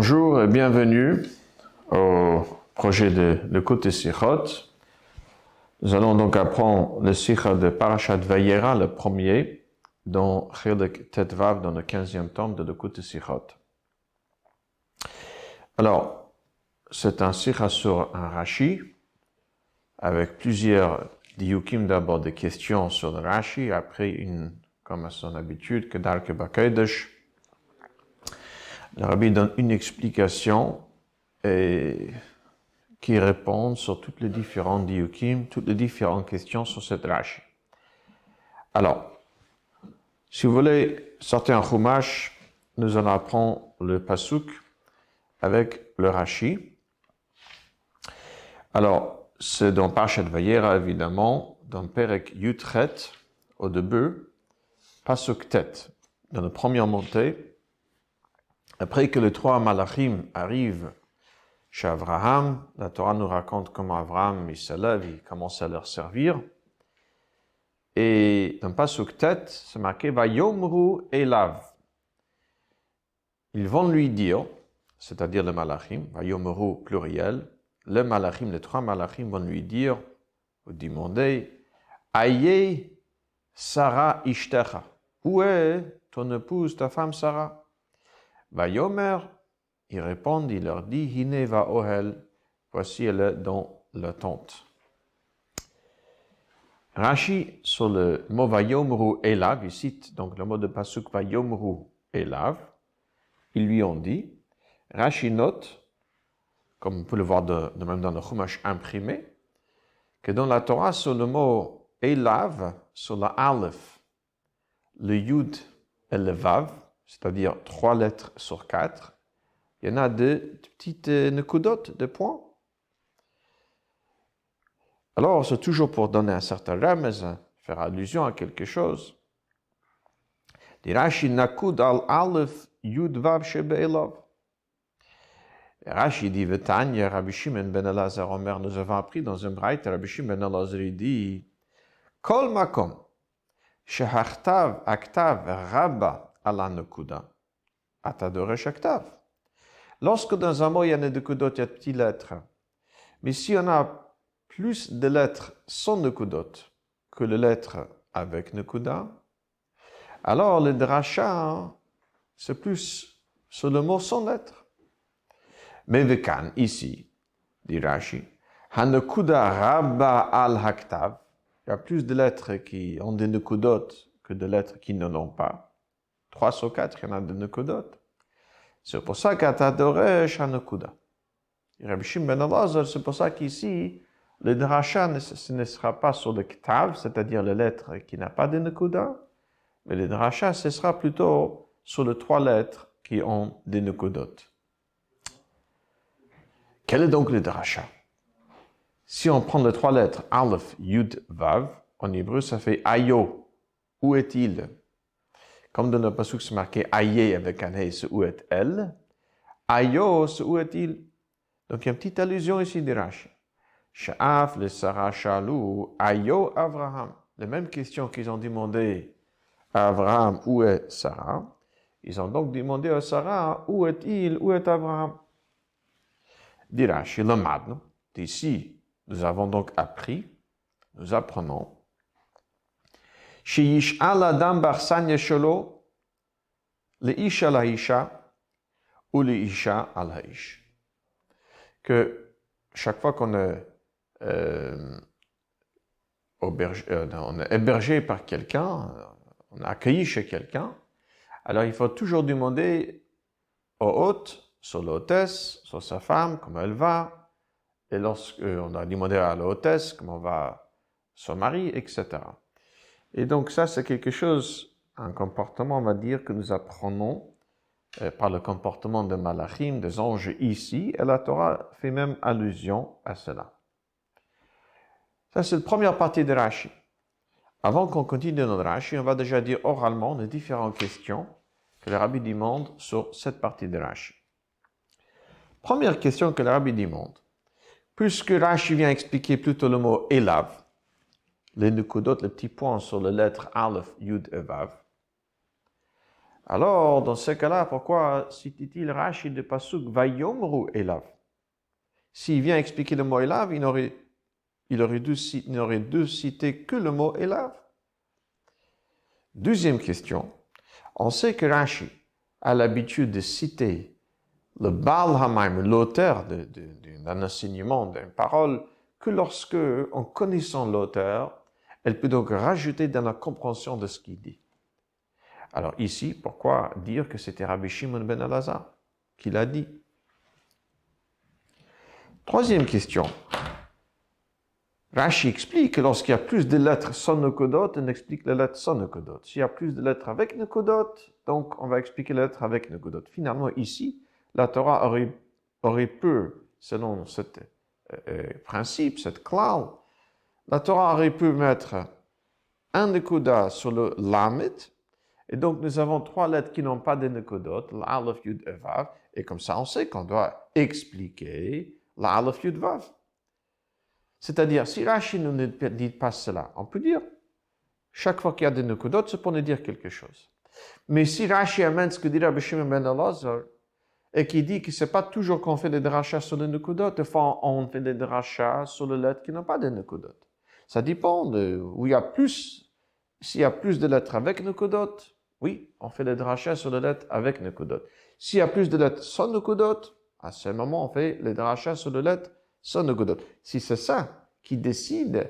Bonjour et bienvenue au projet de Lekut Sichot. Nous allons donc apprendre le Sicha de Parashat Vayera, le premier, dans Chelek Tetvav, dans le 15e tome de Lekut Sichot. Alors, c'est un Sicha sur un Rashi, avec plusieurs diukim, d'abord des questions sur le Rashi, après comme à son habitude, Kedar Kebakedesh. Le Rabbi donne une explication qui répond sur toutes les différentes diukim, toutes les différentes questions sur cette Rashi. Alors, si vous voulez sortir un Chumash, nous allons apprendre le Pasuk avec le Rashi. Alors, c'est dans Parashat Vayera, évidemment, dans Perek Yutret, au début, Pasuk Tet, dans la première montée. Après que les trois malachim arrivent chez Abraham, la Torah nous raconte comment Abraham il se lève, il commence à leur servir. Et dans Pasuk Tet, c'est marqué Vayomru Elav. Ils vont lui dire, c'est-à-dire le malachim, Vayomru pluriel, les malachim, les trois malachim vont lui dire, ou demander, Aye Sarah Ishtecha, où est ton épouse, ta femme Sarah? Vayomer, il répond, il leur dit, Hine va ohel, voici elle est dans la tente. Rashi, sur le mot Vayomru Elav, il cite donc le mot de Pasuk Vayomru Elav, ils lui ont dit, Rashi note, comme on peut le voir de même dans le Chumash imprimé, que dans la Torah, sur le mot Elav, sur la Aleph, le Yud et le Vav, c'est-à-dire 3 lettres sur 4, il y en a de petites nekudotes, de points. Alors, c'est toujours pour donner un certain remez, faire allusion à quelque chose. Rashi nakud al alef yud vav shebe elav. Rashi dit, Vetanya, Rabbi Shimon ben Elazar Omer, nous avons appris dans un braït, Rabbi Shimon ben Elazar dit, Kol makom, shehachtav aktav rabba ala nekuda, atadoresh aktav. Lorsque dans un mot, il y a des nekudot, il y a de petites lettres. Mais si on a plus de lettres sans nekudot que les lettres avec nekuda, alors le drasha, c'est plus sur le mot sans lettres. Mais vekan, ici, dit Rashi, hanekuda rabba al haktav, il y a plus de lettres qui ont des nekudot que de lettres qui ne l'ont pas. 3 sur 4, il y en a de nekudot. C'est pour ça qu'Atadoresh Hanekuda. Rabbi Shimon ben Elazar, c'est pour ça qu'ici, le drasha ce ne sera pas sur le ktav, c'est-à-dire les lettres qui n'ont pas de nekuda, mais le drasha, ce sera plutôt sur les 3 lettres qui ont des nekudot. Quel est donc le drasha? Si on prend les 3 lettres, Aleph, Yud, Vav, en hébreu, ça fait Ayo. Où est-il? Comme dans le pasuk, c'est marqué Aye avec un He, c'est où est elle. Ayo, c'est où est-il? Donc il y a une petite allusion ici de Rashi. Sha'af le Sarah Shalou, Ayo Avraham. La même question qu'ils ont demandé à Abraham, où est Sarah? Ils ont donc demandé à Sarah, où est-il, où est Abraham? Dit Rashi, le madne. D'ici, nous avons donc appris, nous apprenons, Sheyish al-adam bar-sanya shelo, le-ish al-haisha, ou le-isha al-haish. Que chaque fois qu'on est, on est hébergé par quelqu'un, on est accueilli chez quelqu'un, alors il faut toujours demander au hôte, sur l'hôtesse, sur sa femme, comment elle va, et lorsqu'on a demandé à l'hôtesse comment va son mari, etc. Et donc ça, c'est quelque chose, un comportement, on va dire, que nous apprenons par le comportement des malachim, des anges ici, et la Torah fait même allusion à cela. Ça, c'est la première partie de Rashi. Avant qu'on continue dans le Rashi, on va déjà dire oralement les différentes questions que le Rabbi demande sur cette partie de Rashi. Première question que le Rabbi demande. Puisque Rashi vient expliquer plutôt le mot Elav, les nekudot, les petits points sur les lettres Aleph, Yud et Vav. Alors, dans ce cas-là, pourquoi cite-t-il Rashi de Pasuk Vayomru Elav? S'il vient expliquer le mot Elav, il n'aurait dû citer que le mot Elav. Deuxième question. On sait que Rashi a l'habitude de citer le Baal Hamaim, l'auteur d'un enseignement, d'une parole, que lorsque, en connaissant l'auteur, elle peut donc rajouter dans la compréhension de ce qu'il dit. Alors ici, pourquoi dire que c'était Rabbi Shimon ben Elazar qui l'a dit? Troisième question. Rashi explique que lorsqu'il y a plus de lettres sans Nekodot, on explique les lettres sans Nekodot. S'il y a plus de lettres avec Nekodot, donc on va expliquer les lettres avec Nekodot. Finalement, ici, la Torah aurait pu, selon ce principe, cette clause, la Torah aurait pu mettre un Nekoda sur le Lamed, et donc nous avons trois lettres qui n'ont pas de Nekodot, l'Aleph, Yud, et Vav, et comme ça on sait qu'on doit expliquer l'Aleph, Yud, Vav. C'est-à-dire, si Rashi ne dit pas cela, on peut dire, chaque fois qu'il y a des Nekodot, c'est pour nous dire quelque chose. Mais si Rashi amène ce que dit Rabbi Shimon ben Elazar, et qui dit que ce n'est pas toujours qu'on fait des drachas sur les Nekodot, des fois on fait des drachas sur les lettres qui n'ont pas de Nekodot. Ça dépend de où il y a plus. S'il y a plus de lettres avec Nekodot, oui, on fait des drachas sur les lettres avec Nekodot. S'il y a plus de lettres sans Nekodot, à ce moment, on fait les drachas sur les lettres sans Nekodot. Si c'est ça qui décide,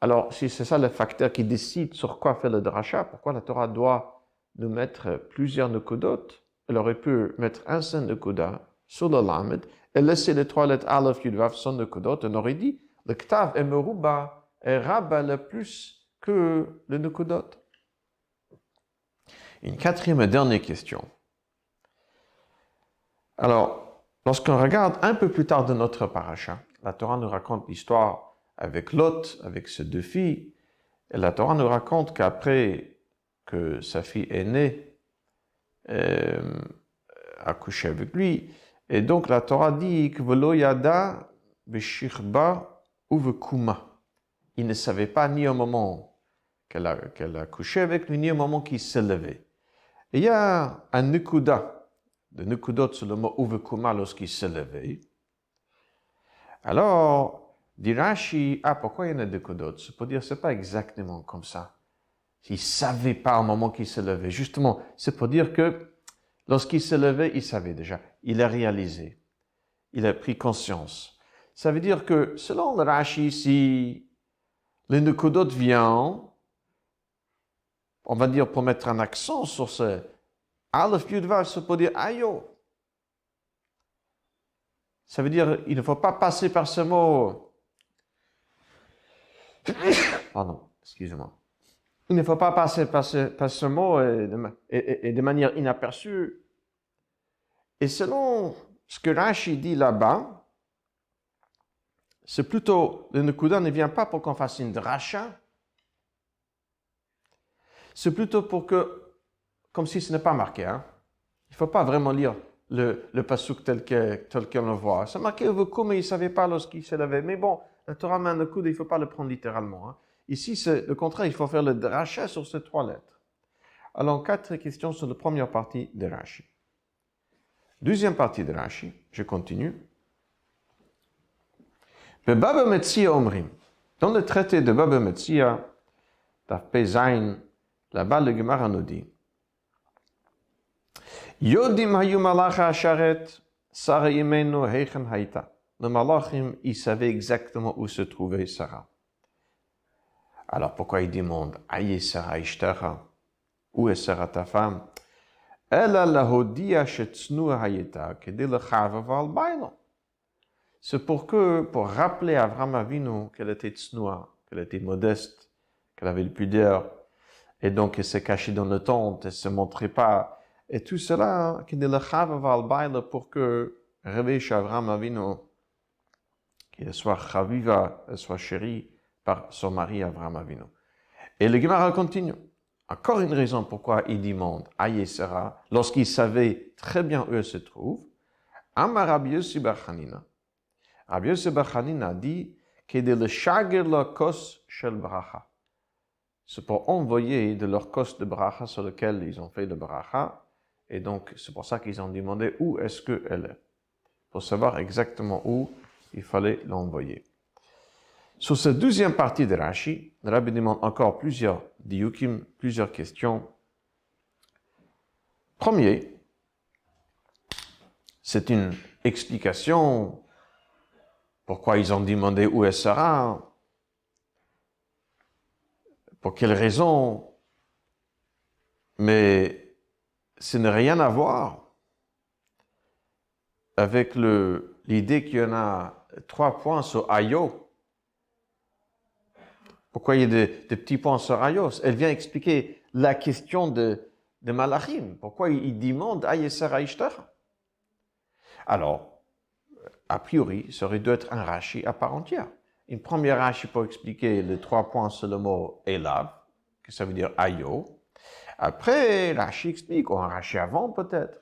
alors si c'est ça le facteur qui décide sur quoi faire le dracha, pourquoi la Torah doit nous mettre plusieurs Nekodot? Elle aurait pu mettre un seul Nekoda sur le Lamed et laisser les trois lettres Aleph, Yud, Vav sans Nekodot. On aurait dit, le Ktav est Meruba et Rabba le plus que le Nekodot. Une quatrième et dernière question. Alors, lorsqu'on regarde un peu plus tard de notre paracha, la Torah nous raconte l'histoire avec Lot, avec ses deux filles, et la Torah nous raconte qu'après que sa fille est née, a couché avec lui, et donc la Torah dit que Velo yada b'shirba ou v'kuma. Il ne savait pas ni au moment qu'elle a couché avec lui, ni au moment qu'il s'est levé. Et il y a un nekuda, de nekudot sur le mot uvekuma lorsqu'il s'est levé. Alors, dit Rashi, pourquoi il y en a des nekudot? C'est pour dire, c'est pas exactement comme ça. Il ne savait pas au moment qu'il s'est levé. Justement, c'est pour dire que lorsqu'il s'est levé, il savait déjà. Il a réalisé. Il a pris conscience. Ça veut dire que, selon le Rashi, si les nekudot viennent, on va dire pour mettre un accent sur ce Aleph Yud Vav, c'est pour dire ayo. Ça veut dire il ne faut pas passer par ce mot. Pardon, excusez-moi. Il ne faut pas passer par ce mot et de manière inaperçue. Et selon ce que Rashi dit là-bas, c'est plutôt, le Nekuda ne vient pas pour qu'on fasse une dracha, c'est plutôt pour que, comme si ce n'est pas marqué, hein. Il ne faut pas vraiment lire le pasuk tel qu'on le voit. C'est marqué Vekum, mais il ne savait pas lorsqu'il s'est levé. Mais bon, la Torah met un Nekuda, il ne faut pas le prendre littéralement, hein. Ici, c'est le contraire, il faut faire le dracha sur ces trois lettres. Alors, 4 questions sur la première partie de Rashi. Deuxième partie de Rashi, je continue. Baba Metzia Omrim. Dans le traité de Baba Metzia, Daf Pei Zayin, là-bas le Gemara nous dit Yodim hayu malacha asharet, Sarah yemenu heichen haïta. Le malachim, ils savaient exactement où se trouvait Sarah. Alors pourquoi ils demandent Aïe Sarah ishtecha? Où est Sarah ta femme? Ela lahodia shetznu hayita kedil lechava val baila. C'est pour rappeler à Avraham Avinu qu'elle était tsnoua, qu'elle était modeste, qu'elle avait le pudeur, et donc elle s'est cachée dans le tente, elle ne se montrait pas. Et tout cela, pour que réveille chez Avraham Avinu, qu'elle soit chaviva, elle soit chérie par son mari Avraham Avinu. Et le Gemara continue. Encore une raison pourquoi il demande à Yesera, lorsqu'il savait très bien où elle se trouve, Amar Rabbi Yossi bar Chanina. Rabbi Yossi bar Chanina dit que de le shager la kos shel bracha. c'est pour envoyer de leur kos de bracha sur lequel ils ont fait le bracha. Et donc, c'est pour ça qu'ils ont demandé où est-ce qu'elle est. Pour savoir exactement où il fallait l'envoyer. Sur cette deuxième partie de Rashi, le Rabbi demande encore plusieurs diukim, plusieurs questions. Premier, c'est une explication pourquoi ils ont demandé où elle sera, pour quelle raison, mais ce n'a rien à voir avec l'idée qu'il y en a 3 points sur Ayo. Pourquoi il y a des petits points sur Ayo? Elle vient expliquer la question de Malachim. Pourquoi il demande Ayesara Ishtar? Alors, a priori, ça aurait dû être un Rashi à part entière. Une première Rashi pour expliquer les 3 points sur le mot Elav, que ça veut dire Ayo. Après, Rashi explique, ou un Rashi avant peut-être.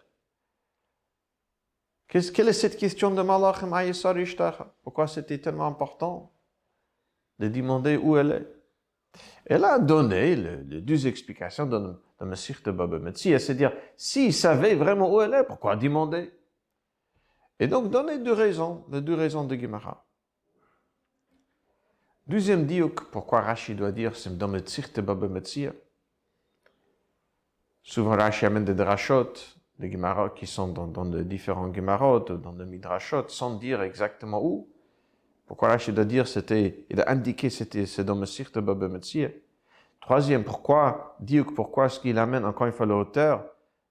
Quelle est cette question de Malachim Ayesara Ishtar? Pourquoi c'était tellement important de demander où elle est? Elle a donné les 2 explications de Masechet Baba Metzia, c'est-à-dire, s'il savait vraiment où elle est, pourquoi demander? Et donc, donner 2 raisons, les 2 raisons de Gemara. Deuxième diuk, pourquoi Rashi doit dire, c'est dans Masechet Baba Metzia. Souvent, Rashi amène des drashot, des Gemara qui sont dans les différents Gemarot, dans le Midrashot, sans dire exactement où. Pourquoi Rashi doit dire, il a indiqué, c'est dans Masechet Baba Metzia. Troisième, pourquoi est-ce qu'il amène encore une fois l'auteur,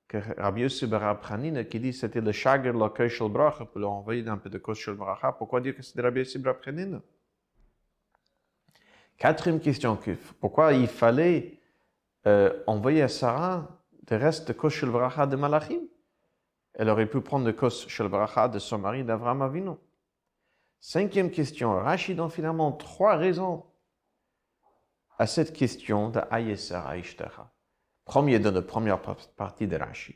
que Rabbi Yossi bar Rab Chanina, qui dit c'était le Shager la Koshel Bracha, pour lui envoyer un peu de Koshel Bracha, pourquoi dire que c'était Rabbi Yossi bar Rab Chanina? Quatrième question, pourquoi il fallait envoyer à Sarah le reste de Koshel Bracha de Malachim? Elle aurait pu prendre le Koshel Bracha de son mari d'Avraham Avinu. Cinquième question, Rashi donne finalement 3 raisons à cette question de Ayesara Ishtara. Premier dans la première partie de Rashi.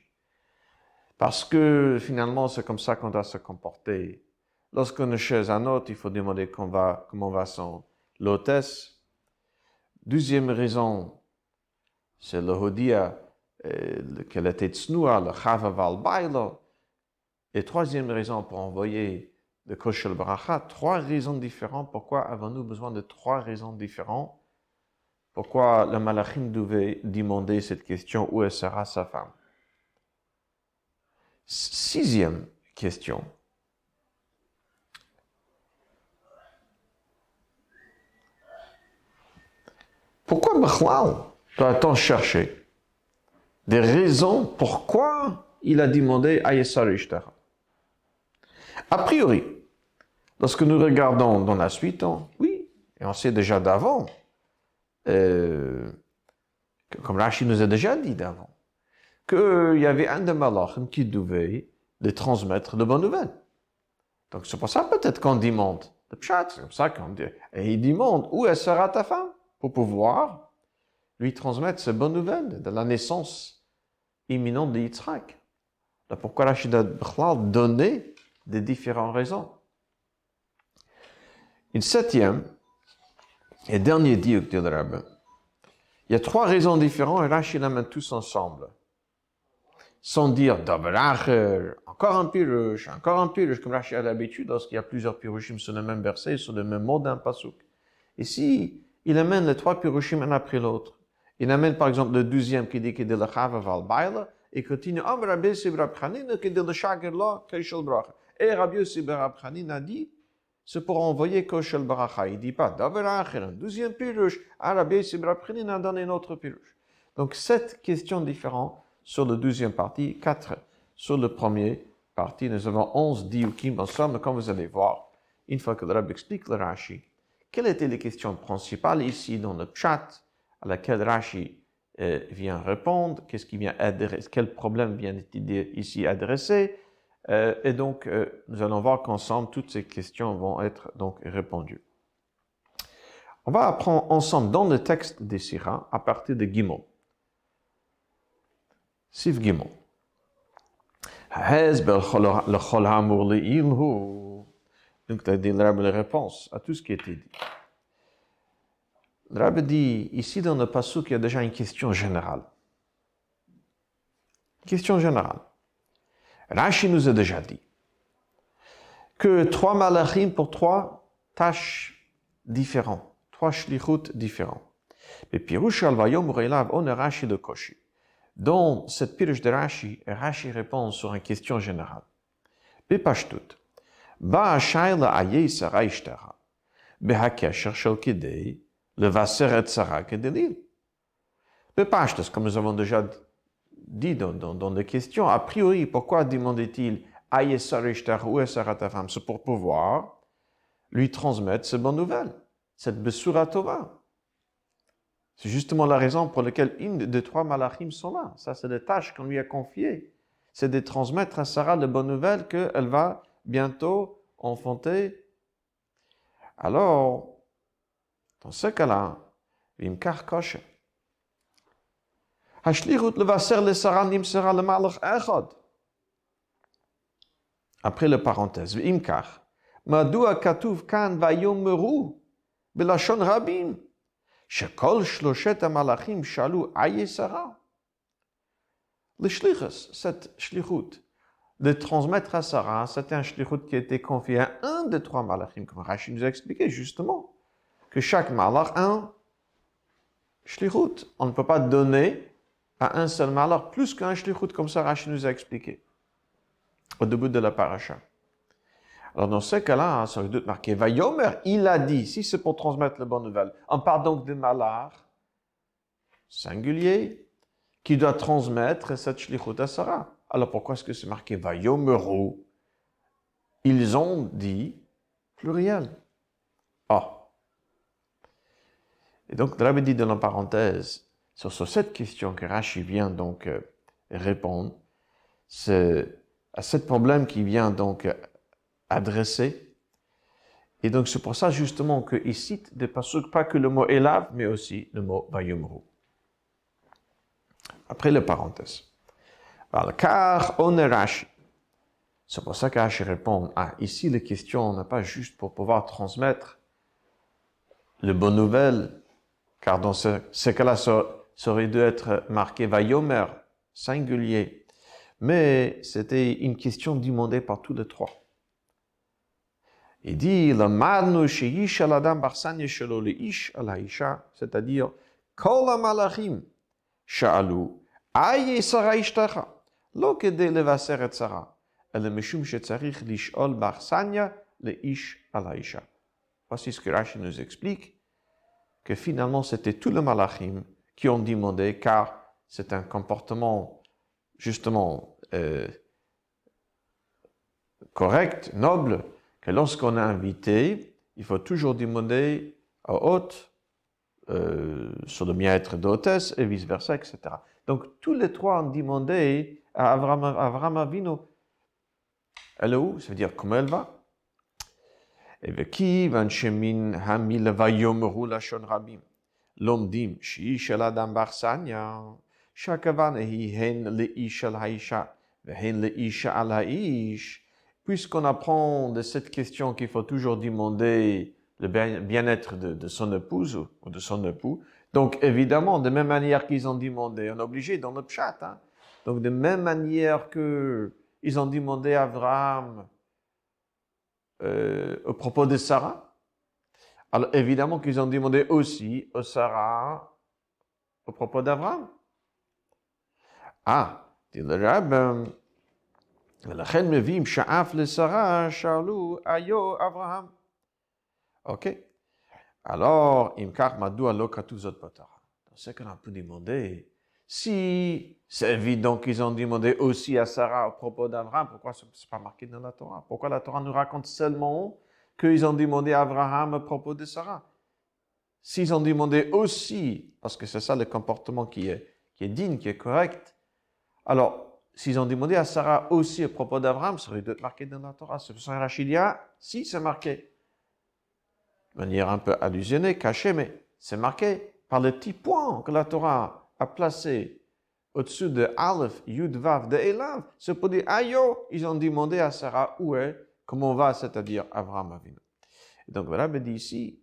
Parce que finalement, c'est comme ça qu'on doit se comporter. Lorsqu'on est chez un autre, il faut demander comment va l'hôtesse. Deuxième raison, c'est le Hodia, qu'elle était tsnoua, le Chava Val Bailo. Et troisième raison pour envoyer le Koshel Bracha, 3 raisons différentes. Pourquoi avons-nous besoin de 3 raisons différentes? Pourquoi le Malachim devait demander cette question, où sera sa femme? Sixième question. Pourquoi Bechlal doit-on chercher des raisons pourquoi il a demandé Ayesara Ishtara? A priori, lorsque nous regardons dans la suite, oui, et on sait déjà d'avant, comme Rashi nous a déjà dit d'avant, qu'il y avait un de Malachim qui devait les transmettre de bonnes nouvelles. Donc c'est pour ça peut-être qu'on demande, le pshat, c'est comme ça qu'on dit, et il demande où elle sera ta femme, pour pouvoir lui transmettre ces bonnes nouvelles de la naissance imminente de Yitzhak. Là, pourquoi Rashi a donné des différentes raisons. Une septième et dernier diuk de Rabbi. Il y a 3 raisons différentes et Rashi les met tous ensemble. Sans dire Dabaracher, encore un pirush, comme Rashi a l'habitude lorsqu'il y a plusieurs pirushim sur le même verset, sur le même mot d'un pasuk. Ici, il amène les 3 pirushim un après l'autre. Il amène par exemple le 12e qui dit qu'il est de la Chava Val Baila et continue Am Rabbi Yossi bar Rab Chanina qui est de la Shager la Koshel Bracha. Et Rabbi Yossi bar Rab Chanina dit c'est pour envoyer Koshel Bracha. Il ne dit pas Dabaracher, un 12e pirush, Rabbi Yossi bar Rab Chanina donne un autre pirush. Donc 7 questions différentes sur la 12e partie, 4 sur la première partie. Nous avons 11 diukim ensemble, comme vous allez voir, une fois que le Rabbi explique le Rashi. Quelles étaient les questions principales ici dans le chat à laquelle Rashi vient répondre, quel problème vient ici adressé, et donc nous allons voir qu'ensemble toutes ces questions vont être donc répondues. On va apprendre ensemble dans le texte des Sira à partir de Gimel. Sif Gimel. Donc, tu as dit la réponse à tout ce qui était dit. Le Rabbi dit, ici dans le pasuk, il y a déjà une question générale. Question générale. Rashi nous a déjà dit que 3 malachim pour 3 tâches différentes, 3 shlichut différents. Et Pirush al Vayom Reilav on Rashi de Koshi. Dans cette pirush de Rashi, Rashi répond sur une question générale. Bepashtut. Ba shayla ayei sara ishtara. Behakesher shel kidei levaseret sara kedelil. Bepashtut, comme nous avons déjà dit dans les questions, a priori, pourquoi demandait-il ayei sara ishtara ou sara ta femme? C'est pour pouvoir lui transmettre ces bonnes nouvelles, cette besura tova. C'est justement la raison pour laquelle une des 3 malachim sont là. Ça, c'est des tâches qu'on lui a confiées. C'est de transmettre à Sarah de bonnes nouvelles qu'elle va bientôt enfanter. Alors, dans ce cas-là, Vimkar Kosher. Hashlichut levaser le Sarah nimsera le malach echad. Après la parenthèse, Vimkar. Madua katuv kan vayomeru belashon rabim. שכל 3 המלאכים שאלו איה שרה. Le shlichus, cette shlichut, de transmettre à Sarah, c'était un shlichut qui était confié à un des 3 malachim, comme Rashi nous a expliqué justement, que chaque malach a un shlichut. On ne peut pas donner à un seul malach plus qu'un shlichut, comme ça Rashi nous a expliqué au début de la paracha. Alors, dans ce cas-là, ça aurait dû être marqué, Vayomer, il a dit, si c'est pour transmettre la bonne nouvelle, on parle donc de malach singulier qui doit transmettre cette shlichut à Sarah. Alors, pourquoi est-ce que c'est marqué Vayomeru? Ils ont dit pluriel. Ah. Et donc, le Rabbi dit dans la parenthèse, sur cette question que Rashi vient donc répondre, c'est à ce problème qui vient donc adressé. Et donc, c'est pour ça justement qu'il cite des pasuk, pas que le mot Elav, mais aussi le mot Vayomru. Après la parenthèse. Car on est Rashi. C'est pour ça que Rashi répond, ici, la question n'est pas juste pour pouvoir transmettre les bonnes nouvelles, car dans ce cas-là, ça aurait dû être marqué Vayomer, singulier. Mais c'était une question demandée par tous les 3. Il dit, c'est-à-dire, Kol ha-malachim sha'alu, aye Sarah ishtacha, lo kedei levaser et Sarah, ele mishum shetzarich lish'ol barsanya leish al haisha. Voici ce que Rashi nous explique, que finalement c'était tous les malachim qui ont demandé, car c'est un comportement justement correct, noble, que lorsqu'on est invité, il faut toujours demander à hôte sur le bien-être d'hôtesse et vice-versa, etc. Donc, tous les 3 ont demandé à Avraham Avinu, elle est où? Ça veut dire comment elle va? Et veki vanchemin hamil vayomeru lashon rabim, lomdim shi'ish el adam barsanya, shakavan hi hen leish al haisha, vehen leish al haish. Puisqu'on apprend de cette question qu'il faut toujours demander le bien-être de son épouse ou de son époux, donc évidemment, de même manière qu'ils ont demandé, on est obligé dans le pshat, donc de même manière qu'ils ont demandé à Abraham au propos de Sarah, alors évidemment qu'ils ont demandé aussi à Sarah au propos d'Abraham. Dit le Rabbin, ולכן מביאים שאף לשרה שאלו היו אברהם. Ok? Alors, אם כך, מדוע לא כתוב זאת בתורה? Dans ce qu'on a pu demander, si c'est évident qu'ils ont demandé aussi à Sarah à propos d'Abraham, pourquoi ce n'est pas marqué dans la Torah? Pourquoi la Torah nous raconte seulement qu'ils ont demandé à Abraham à propos de Sarah? S'ils ont demandé aussi, parce que c'est ça le comportement qui est digne, qui est correct, alors, s'ils ont demandé à Sarah aussi à propos d'Abraham, ça aurait dû être marqué dans la Torah. C'est pour ça que Rachid dit, si, c'est marqué. De manière un peu allusionnée, cachée, mais c'est marqué par le petit point que la Torah a placé au-dessus de Aleph, Yud, Vav, de Elav. C'est pour dire, ayo, ils ont demandé à Sarah où est, comment va, c'est-à-dire Abraham Avinu. Et donc voilà, me dit ici,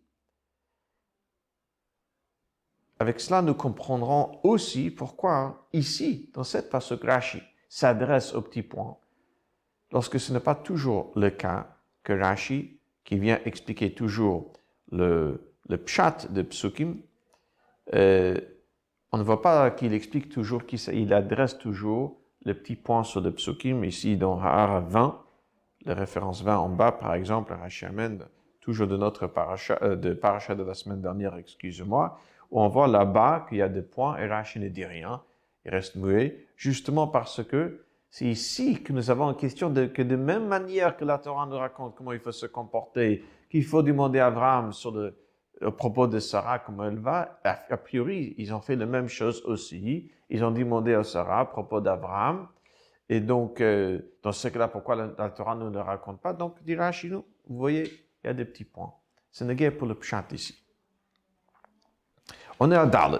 avec cela, nous comprendrons aussi pourquoi, ici, dans cette passage, Rashi s'adresse au petit point, lorsque ce n'est pas toujours le cas que Rashi, qui vient expliquer toujours le pshat de Psukim, on ne voit pas qu'il explique toujours, qu'il adresse toujours le petit point sur le Psukim, ici dans Ha'ara 20, la référence 20 en bas, par exemple, Rashi amène toujours de notre paracha de la semaine dernière, excusez-moi, où on voit là-bas qu'il y a des points et Rashi ne dit rien, il reste muet, justement parce que c'est ici que nous avons en question que de même manière que la Torah nous raconte comment il faut se comporter, qu'il faut demander à Abraham au propos de Sarah comment elle va, a priori, ils ont fait la même chose aussi. Ils ont demandé à Sarah à propos d'Abraham. Et donc, dans ce cas-là, pourquoi la Torah ne le raconte pas? Donc, dit Rashi, vous voyez, il y a des petits points. C'est une guerre pour le pshat ici. On est à Dalet.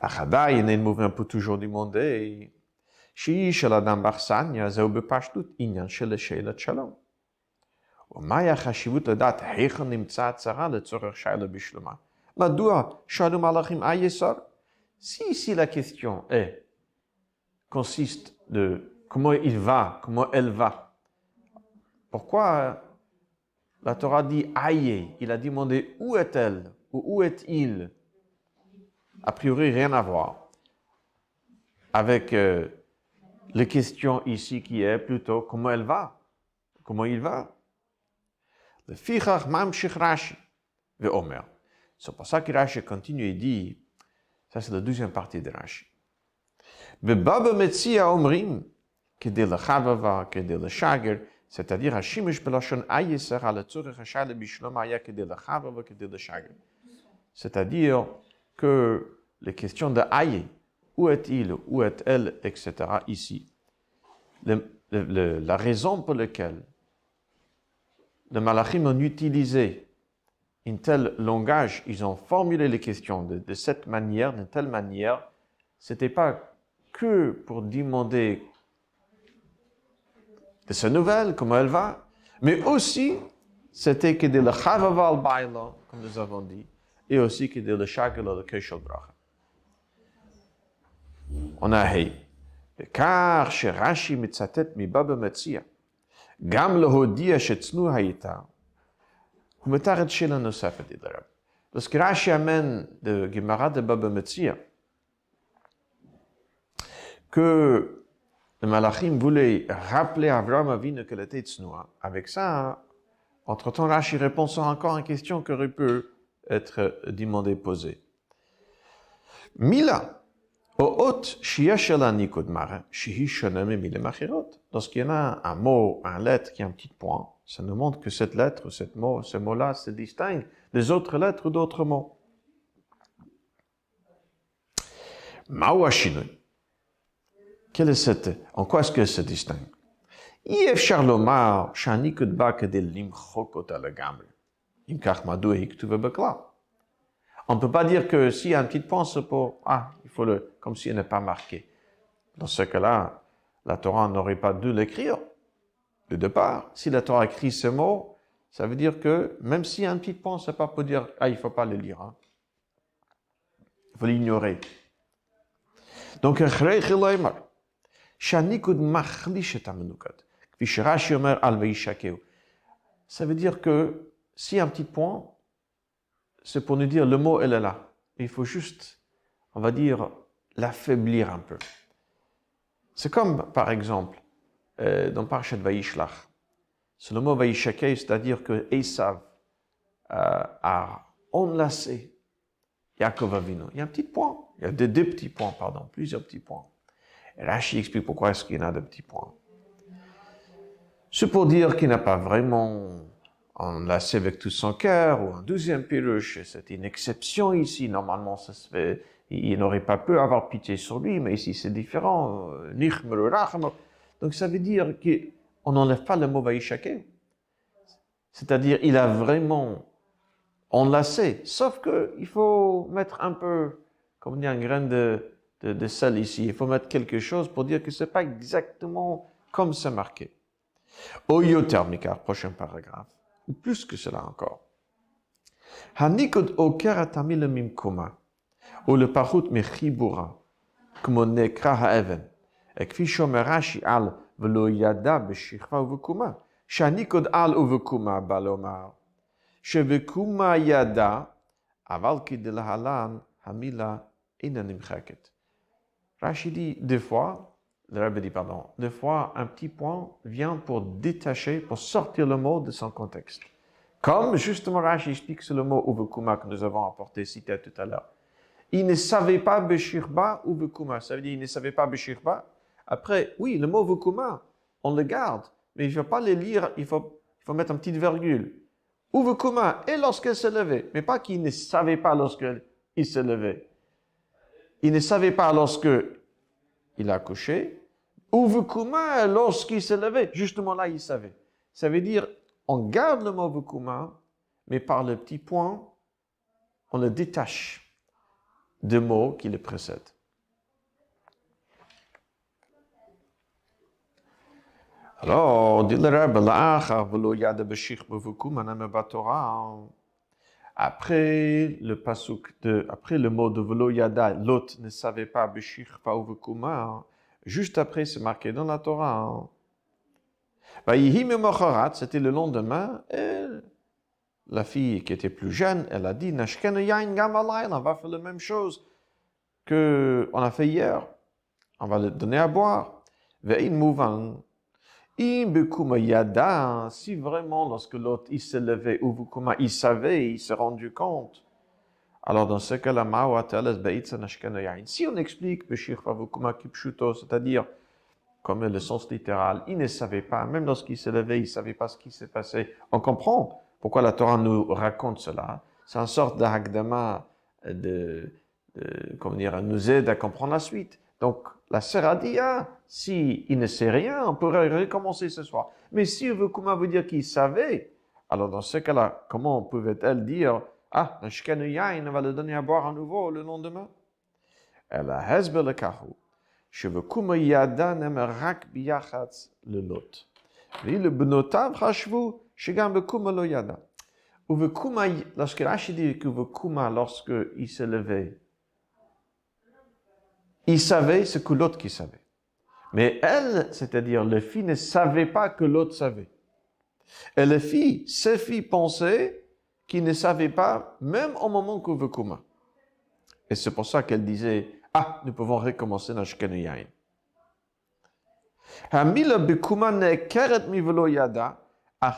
Achada, il y a une mouvement pour toujours demander. Shi shel adam barsanya, zeu bepashtut inyan shel sheila shalom. ומהי החשיבות לדעת היכן נמצא הצרה לצורך שאלה בשלמה? מדוע שאלו מלאכים יסר? Si la question consiste de comment il va, comment elle va, pourquoi la Torah dit aïe, il a demandé où est-elle ou où est-il? A priori, rien à voir avec les questions ici qui est plutôt comment elle va, comment il va. Le fichach mamshich Rashi ve'omer. C'est pour ça que Rashi continue et dit, ça c'est la deuxième partie de Rashi. Bebaba metzia omrim, kedei lechavava, kedei leshager, c'est-à-dire hashimish belashon ayeser ala tzurech hashale bishlom haya kedei lechavava, kedei leshager. C'est-à-dire que les questions de aye, où est-il, où est-elle, etc. ici, la raison pour laquelle les malachim ont utilisé un tel langage, ils ont formulé les questions de cette manière, d'une telle manière, ce n'était pas que pour demander de ses nouvelles, comment elle va, mais aussi, c'était que de le chavava al baila, comme nous avons dit, et aussi que de le shagala le keshel bracha. On a hey. car chez Rashi mitzatet mi baba metzia, gam lehodia shetznu hayita, ומתארת שאלה נוספת לדרב. Lorsque Rashi amène de Gemara de Baba Metzia, que le Malachim voulait rappeler à Abraham Avinu qu'elle était tsnoua. Avec ça, entre-temps, Rashi répond encore à une question qui aurait pu être demandée, posée. Mila, o'ot sheyesh ela nikud mara, shehi shona memile machirot. Lorsqu'il y en a un mot, un lettre qui a un petit point, ça nous montre que cette lettre, ce mot-là se distingue des autres lettres ou d'autres mots. Ma'ou en quoi est-ce que se distingue? Yefshar lomar shani kudba kedel limchokot ala gamre. Imkach madou hiktuve bekla. On ne peut pas dire que s'il y a un petit point, c'est pour, il faut comme s'il n'est pas marqué. Dans ce cas-là, la Torah n'aurait pas dû l'écrire. De départ, si la Torah écrit ce mot, ça veut dire que même s'il y a un petit point, c'est pas pour dire il faut pas le lire. Il faut l'ignorer. Donc ça veut dire que s'il y a un petit point, c'est pour nous dire le mot elle est là. Il faut juste, on va dire, l'affaiblir un peu. C'est comme, par exemple, dans Parashat Vayishlach. C'est le mot Vayishakei, c'est-à-dire que Esav a enlacé Yaakov Avinu. Il y a un petit point, il y a deux petits points, plusieurs petits points. Et Rashi explique pourquoi est-ce qu'il y en a de petits points. C'est pour dire qu'il n'a pas vraiment enlacé avec tout son cœur, ou un deuxième pirush, c'est une exception ici. Normalement, ça se fait, il n'aurait pas pu avoir pitié sur lui, mais ici c'est différent. Donc ça veut dire qu'on n'enlève pas le mot Vayishake. C'est-à-dire, il a vraiment enlacé. Sauf qu'il faut mettre un peu, comme on dit, un grain de sel ici. Il faut mettre quelque chose pour dire que ce n'est pas exactement comme c'est marqué. Oyoter mikar, prochain paragraphe. Ou plus que cela encore. Hanikud oker atami le mimkoma. ou le parut mechibura, כמו נקרא האבן. כפי שאומר רש"י על ולא ידע בשכבה ובקומה, שהניקוד על ובקומה בא לומר, שבקומה ידע, אבל כדלהלן המילה אינה נמחקת. Rachid dit deux fois, le Rabbi dit pardon, deux fois un petit point vient pour détacher, pour sortir le mot de son contexte. Comme justement Rachid explique sur le mot uvekuma que nous avons apporté, cité tout à l'heure. Il ne savait pas beshirba ou vekuma. Ça veut dire il ne savait pas beshirba. Après, oui, le mot vekuma, on le garde, mais il ne faut pas le lire, il faut mettre une petite virgule. Ou vekuma, et lorsqu'elle se levait, mais pas qu'il ne savait pas lorsqu'il se levait. Il ne savait pas lorsqu'il a couché, ou vekuma lorsqu'il se levait. Justement là, il savait. Ça veut dire, on garde le mot vekuma, mais par le petit point, on le détache de mots qui le précèdent. Alors, dit le Rebbe, après le pasuk après le mot de velo yada, l'autre ne savait pas b'shirpa ou vekuma, juste après c'est marqué dans la Torah. C'était le lendemain, et la fille qui était plus jeune, elle a dit, Nashkenu yain gam alayla, on va faire la même chose qu'on a fait hier. On va le donner à boire. Ve'in mouvan. Im bekuma yada, si vraiment lorsque l'autre il se levait, ou vukuma il savait, il s'est rendu compte. Alors dans ce cas-là, ma'wateles be'itza nashkenu yain. Si on explique beshirfa vukuma kipshuto, c'est-à-dire comme le sens littéral, il ne savait pas, même lorsqu'il se levait, il ne savait pas ce qui s'est passé. On comprend pourquoi la Torah nous raconte cela. C'est une sorte d'agdama, comment dire, nous aide à comprendre la suite. Donc, la sœur a dit, si il ne sait rien, on pourrait recommencer ce soir. Mais si Vekuma veut dire qu'il savait, alors dans ce cas-là, comment pouvait-elle dire, un shkenu yain, on va le donner à boire à nouveau le lendemain? Elle a hezbe le kahou. Shevekuma yada nemerak biyachatz le lot. Le benotav chashvu. Lorsque Rashi dit que Vekuma, lorsqu'il se levait, il savait ce que l'autre qui savait. Mais elle, c'est-à-dire les filles, ne savaient pas que l'autre savait. Et les filles, ces filles pensaient qu'ils ne savaient pas, même au moment que Vekuma. Et c'est pour ça qu'elle disait, nous pouvons recommencer dans Shkenu Yain. Hamila Bekuma ne keret mi velo yada. Ça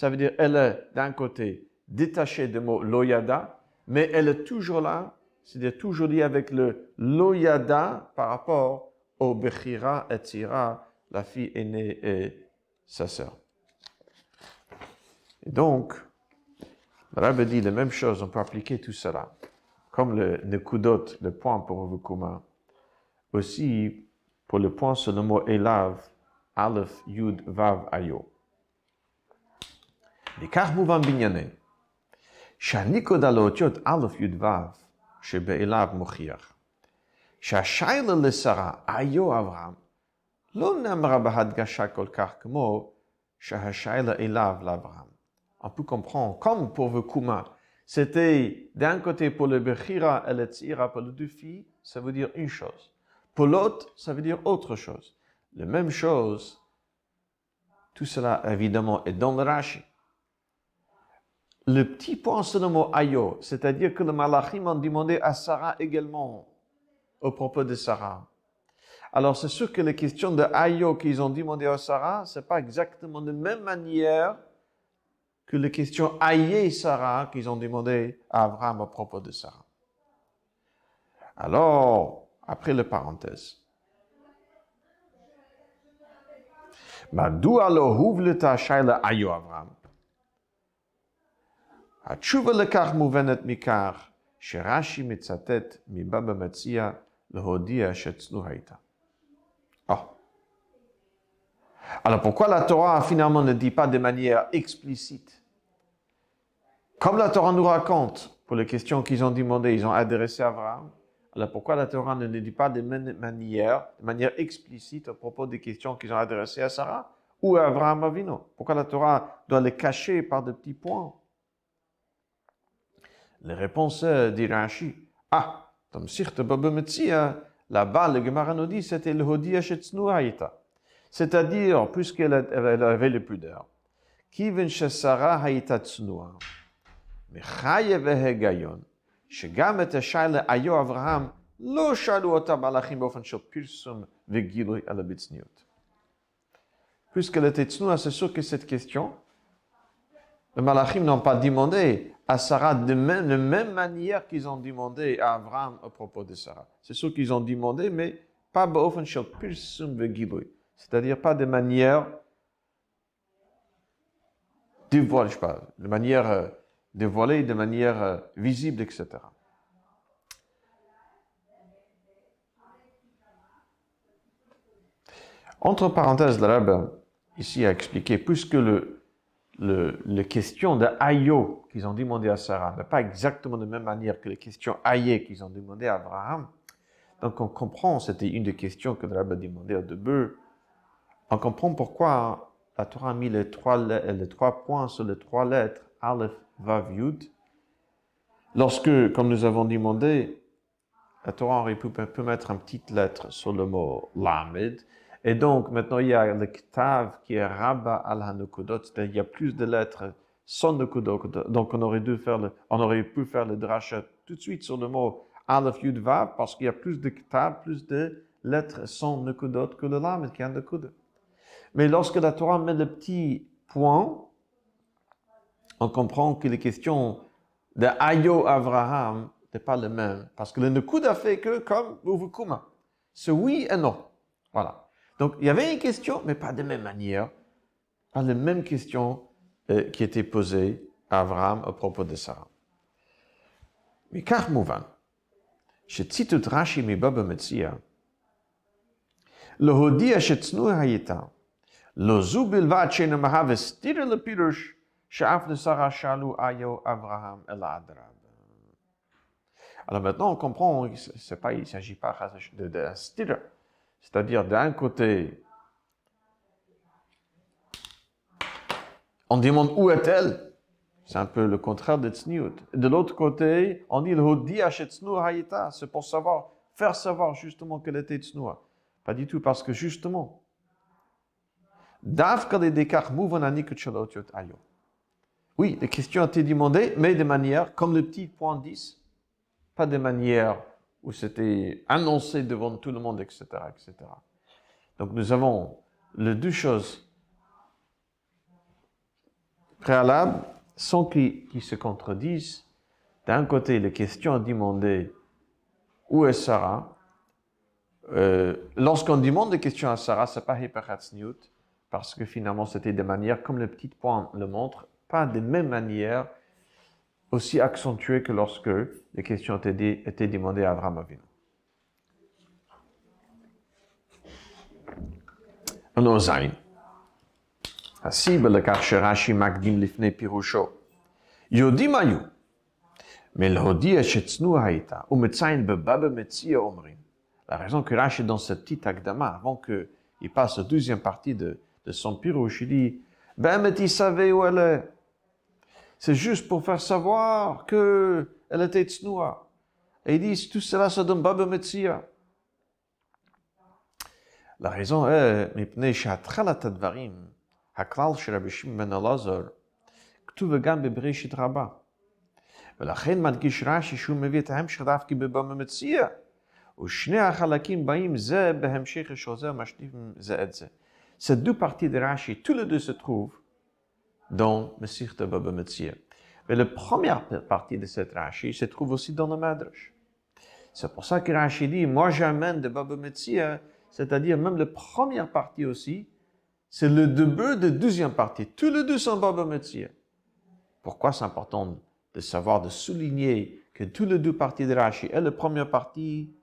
veut dire elle est d'un côté détachée du mot loyada, mais elle est toujours là, c'est-à-dire toujours liée avec le loyada par rapport au bechira et tira, la fille aînée et sa sœur. Et donc, le Rabbi dit la même chose, on peut appliquer tout cela, comme le nekudot, le point pour Vekuma, aussi pour le point sur le mot elav, Aleph, Yud, Vav, Ayo. וכך מובן בענייני, שהניקוד על האותיות א', י', ו', שבאליו מוכיח, שהשיילה לשרה, איו אברהם, לא נאמרה בהדגשה כל כך כמו שהשיילה אליו לאברהם. On peut comprendre, comme pour Vekuma, c'était d'un côté pour le Bechira et le Tzira, pour les deux filles, ça veut dire une chose. Pour l'autre, ça veut dire autre chose. La même chose, tout cela évidemment est dans le Rashi. Le petit point sur le mot ayo, c'est-à-dire que le Malachim ont demandé à Sarah également, au propos de Sarah. Alors c'est sûr que les questions de ayo qu'ils ont demandé à Sarah, c'est pas exactement de la même manière que les questions aïe Sarah qu'ils ont demandé à Abraham à propos de Sarah. Alors, après la parenthèse. מדוע לא הובלט השיילה איו אברהם? התשובה לכך מובנת מכך שרש"י מצטט מבבא מציעא להודיע שאצלו הייתה. Alors pourquoi la Torah finalement ne dit pas de manière explicite? Comme la Torah nous raconte, pour les questions qu'ils ont demandées, ils ont adressé à Abraham, alors pourquoi la Torah ne le dit pas de manière explicite à propos des questions qu'ils ont adressées à Sarah ou à Abraham Avinu? Pourquoi la Torah doit les cacher par des petits points? La réponse dit Rashi, dans Msichta Baba Metzia, là-bas, le Gemara nous dit, c'était le Hodia Shetznoua Haïta. C'est-à-dire, puisqu'elle avait le pudeur, Kiven Shesara Haïta Tznoua, Mechaye Vehegayon, Shegam et Shaila Ayo Avraham, Lo Shalu Ota Malachim Bofen Shel Pirsum Vegilui Ala Bitzniut. Puisqu'elle était Tznoua, c'est sûr que cette question, les Malachim n'ont pas demandé à Sarah de la même manière qu'ils ont demandé à Abraham à propos de Sarah. C'est sûr qu'ils ont demandé, mais pas Bofen Shel Pirsum Vegilui. C'est-à-dire pas de manière dévoilée, je sais pas, de manière dévoilée, de manière visible, etc. Entre parenthèses, le rabbin ici a expliqué, puisque les questions de Ayo qu'ils ont demandé à Sarah n'est pas exactement de la même manière que les questions Aye qu'ils ont demandé à Abraham, donc on comprend, c'était une des questions que le rabbin a demandé au début, on comprend pourquoi la Torah a mis les trois points sur les trois lettres, Aleph, Vav, Yud. Lorsque, comme nous avons demandé, la Torah aurait pu mettre une petite lettre sur le mot Lamed. Et donc, maintenant, il y a le Ktav qui est Rabba al-Hanukudot, c'est-à-dire il y a plus de lettres sans Nukudot. Donc, on aurait pu faire le drasha tout de suite sur le mot Aleph, Yud, Vav, parce qu'il y a plus de Ktav, plus de lettres sans Nukudot que le Lamed qui a un Nukudot. Mais lorsque la Torah met le petit point, on comprend que les questions de Ayo Avraham n'est pas le même. Parce que le Nukud a fait que comme Uvukuma. C'est oui et non. Voilà. Donc, il y avait une question, mais pas de la même manière. Pas la même question qui était posée à Avraham à propos de Sarah. Mais car mouvan, je cite Rashi mi Baba Metzia, le Hodia shetznu hayita, lo zu bilvad she'enu mahave stira le pirush, she'af de Sarah shalu ayo Avraham el adrab. Alors maintenant, on comprend, il ne s'agit pas de stira. C'est-à-dire, d'un côté, on demande où est-elle? C'est un peu le contraire de tzniut. De l'autre côté, on dit le hodia shetznu hayita, c'est pour faire savoir justement qu'elle était tznoua. Pas du tout, parce que justement, davka le dekach mouvanani que chalotiot ayo. Oui, les questions ont été demandées, mais de manière, comme le petit point 10, pas de manière où c'était annoncé devant tout le monde, etc., etc. Donc nous avons les deux choses préalables sans qu'ils se contredisent. D'un côté, les questions demandées où est Sarah. Lorsqu'on demande des questions à Sarah, ce n'est pas Hyperhatzniut, parce que finalement c'était de manière, comme le petit point le montre, pas de même manière aussi accentuée que lorsque les questions étaient demandées à Avraham Avinu. On zayin. הסיבה לכך שרש"י מקדים לפני פירושו. יודעים היו, מלהודיע שצנוע הייתה, ומציין בבבא מציע אומרים. La raison que Rashi, dans cette petite akdama, avant qu'il passe à la deuxième partie de son pirouche, il dit, ben, il savait où elle est. C'est juste pour faire savoir qu'elle était tsnoua. Et il dit, tout cela, ça donne Baba Metzia. La raison est, מפני שהתחלת הדברים, הכלל של רבי שמעון בן אלעזר, כתוב גם בבראשית רבה. ולכן מדגיש רש"י שהוא מביא את ההמשך דווקא בבבא מציעא, ושני החלקים באים זה בהמשך של זה ומשלימים זה את זה. Ces deux parties de Rashi, tous les deux se trouvent dans Mesichta Baba Metzia. Mais la première partie de cette Rashi se trouve aussi dans le Madrash. C'est pour ça que Rashi dit, moi j'amène de Baba Metzia, c'est-à-dire même la première partie aussi, c'est le début de la deuxième partie. Tous les deux sont Baba Metzia. Pourquoi c'est important de savoir, de souligner que tous les deux parties de Rashi et la première partie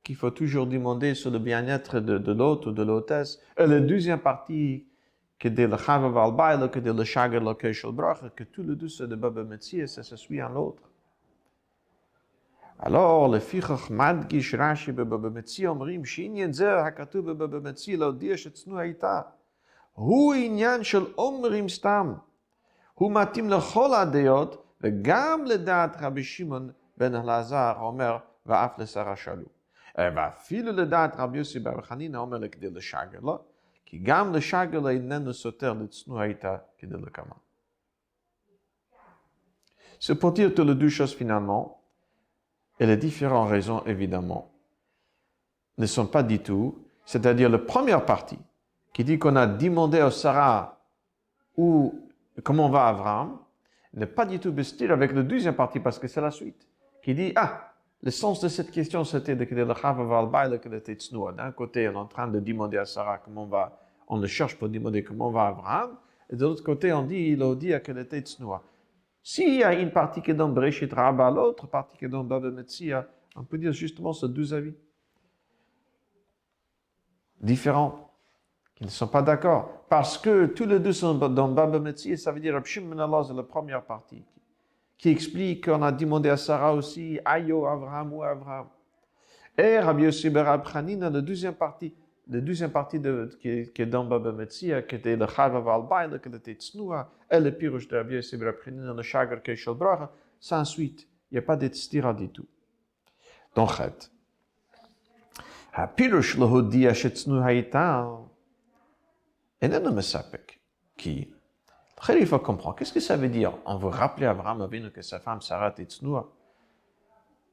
qu'il faut toujours demander sur le bien-être de l'autre ou de l'hôtesse, et la deuxième partie que de le Chavav al-Baila, que de le Shagar Lokeshel Bracha, que tous les deux c'est de Baba Metzia, ça se suit en l'autre. Alors, le Fichach Madgish Rashi בבבא מציעא אומרים שעניין זה הכתוב בבבא מציעא להודיע שצנוע הייתה הוא עניין של אומרים סתם. הוא מתאים לכל הדעות וגם לדעת רבי שמעון בן אלעזר אומר, ואף לשרה שאלו. ואפילו לדעת רבי יוסי בר חנינא אומר לכדי לשגר לו, כי גם לשגר לו איננו סותר לצנוע איתה כדי לקמה. C'est pour dire les deux choses finalement, et les différentes raisons évidemment, ne sont pas du tout, c'est-à-dire la première partie, qui dit qu'on a demandé à Sarah ou comment va Abraham, n'est pas du tout bestir avec la deuxième partie, parce que c'est la suite, qui dit, le sens de cette question, c'était de le chava valbaïla que était tsnoua. D'un côté, on est en train de demander à Sarah comment va, on le cherche pour demander comment va Abraham, et de l'autre côté, on dit, il a dit qu'elle était tsnoua. S'il y a une partie qui est dans Bereshit Rabba, l'autre partie qui est dans Baba Metzia, on peut dire justement ces deux avis différents, qui ne sont pas d'accord. Parce que tous les deux sont dans Baba Metzia, ça veut dire Rab Shimon ben Elazar, c'est la première partie, qui explique qu'on a demandé à Sarah aussi, Ayo Avraham ou Avraham. Et Rabbi Yossi bar Rab Chanina, la deuxième partie qui est dans Baba Metzia, qui était le Chava Valbaïla, qui était Tsnoua, et le Pirush de Rabbi Yossi bar Rab Chanina, le Shagar Keshel Bracha, c'est ensuite. Il n'y a pas de Tztira du tout. Donc, Pirush le Hodia Shetsnoua Haïta, et non me sapek, qui, il faut comprendre, qu'est-ce que ça veut dire? On veut rappeler à Abraham Avinu que sa femme Sarah était Tsnoua.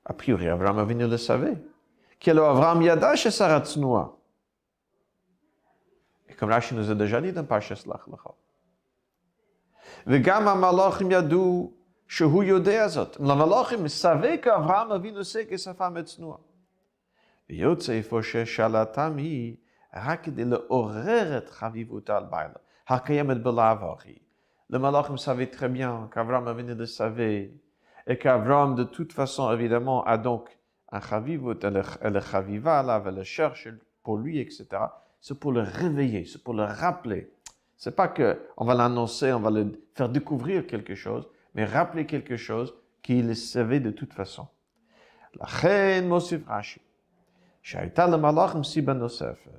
A priori, Abraham Avinu le savait. Quel Abraham Yada chez Sarah Tsnoua? Et comme Rashi nous a déjà dit dans Parshas Lach Lecha. Vegam HaMalachim yadu shehu yodea zot. Les Malachim savaient qu'Abraham Avinu sait que sa femme est Tsnoua. ויוצא איפה ששאלתם היא רק כדי לעורר את חביבותה על בעלה, הקיימת בלאו הכי. Les Malachim savaient très bien qu'Abraham Avinu le savait, et qu'Abraham, de toute façon, évidemment, a donc un chavivut, elle est chaviva, là, elle le cherche pour lui, etc. C'est pour le réveiller, c'est pour le rappeler. C'est pas qu'on va l'annoncer, on va le faire découvrir quelque chose, mais rappeler quelque chose qu'il savait de toute façon. La chen Mosif Rashi. Sha'ita le malachim siba nosefet.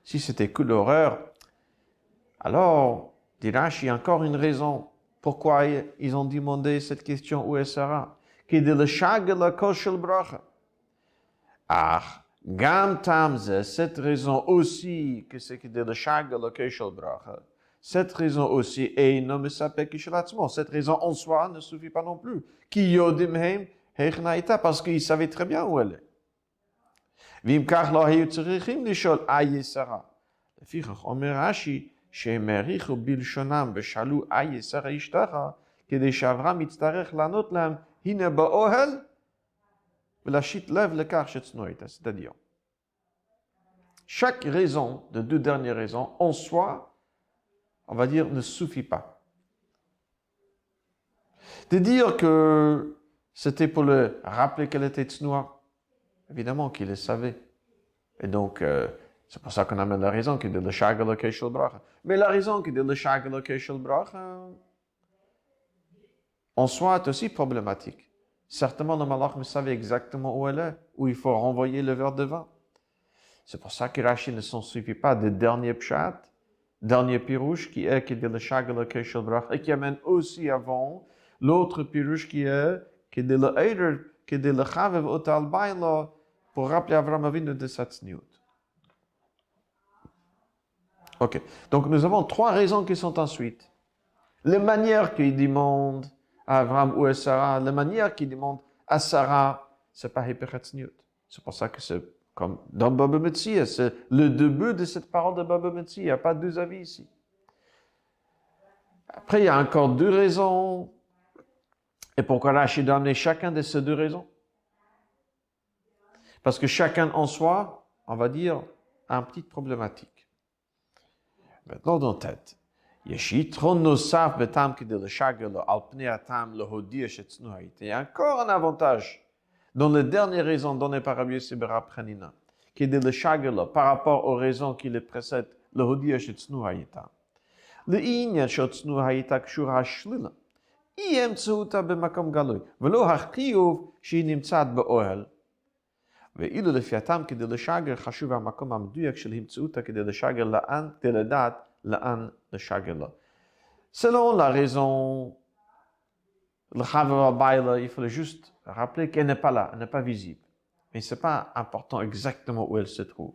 Si c'était que l'horreur, alors, dit Rashi, encore une raison pourquoi ils ont demandé cette question où est Sarah. Qui dit le shagel kol shel bracha. Gam tamze, cette raison aussi, que c'est que dit le shagel kol shel bracha. Cette raison aussi, et non me sapek ishelatzmo. Cette raison en soi ne suffit pas non plus. Ki yodim heim heichnaita, parce qu'ils savaient très bien où elle est. Vim kach lo hayu tzrichim lishol aye Sarah. Lefichach omer Rashi, שהם העריכו בלשונם ושאלו איה שרה אשתך, כדי שאברהם יצטרך לענות להם, הנה באוהל, ולהשיט לב לכך שצנוע איתה. C'est-à-dire, chaque raison, de deux dernières raisons, en soi, on va dire, ne suffit pas. De dire que c'était pour le rappeler qu'elle était tsnoua, évidemment qu'il le savait. Et donc, c'est pour ça qu'on amène la raison qui dit le shagel keshel bracha. Mais la raison qui dit le shagel keshel bracha, en soi, est aussi problématique. Certainement, le malachim savait exactement où elle est, où il faut renvoyer le verre de vin. C'est pour ça que Rashi ne s'en suffit pas des derniers pshat, dernier pirouche qui dit le shagel keshel bracha, et qui amène aussi avant l'autre pirouche qui dit le eider, qui dit le chavev otal baila, pour rappeler Avraham Avinu de sa tzniut. Ok, donc nous avons trois raisons qui sont ensuite. Les manières qu'il demande à Abraham ou à Sarah, les manières qu'il demande à Sarah, c'est pas hyperchatzniut. C'est pour ça que c'est comme dans Baba Metzia, c'est le début de cette parole de Baba Metzia. Il n'y a pas deux avis ici. Après, il y a encore deux raisons. Et pourquoi Rashi doit amener chacun de ces deux raisons? Parce que chacun en soi, on va dire, a une petite problématique. Maintenant, dans la tête, il y a encore un avantage dans les dernières raisons données par Rabbi Yossi bar Rab Chanina, qui est de le shagel par rapport aux raisons qui les précèdent, le hodia shetznu hayita. Le inyan shetznu hayita kshur hashlila. Iem tzuta b'makom galoy, v'lo hachiyuv shehi nimtzat ba'ohel. ואילו לפייתם כדי לשגר חשוב המקום המדויק של המצאותה כדי לשגר לאן, כדי לדעת לאן לשגר לו. Selon la raison Le Chaver Baila, il fallait juste rappeler qu'elle n'est pas là, elle n'est pas visible. Mais c'est pas important exactement où elle se trouve.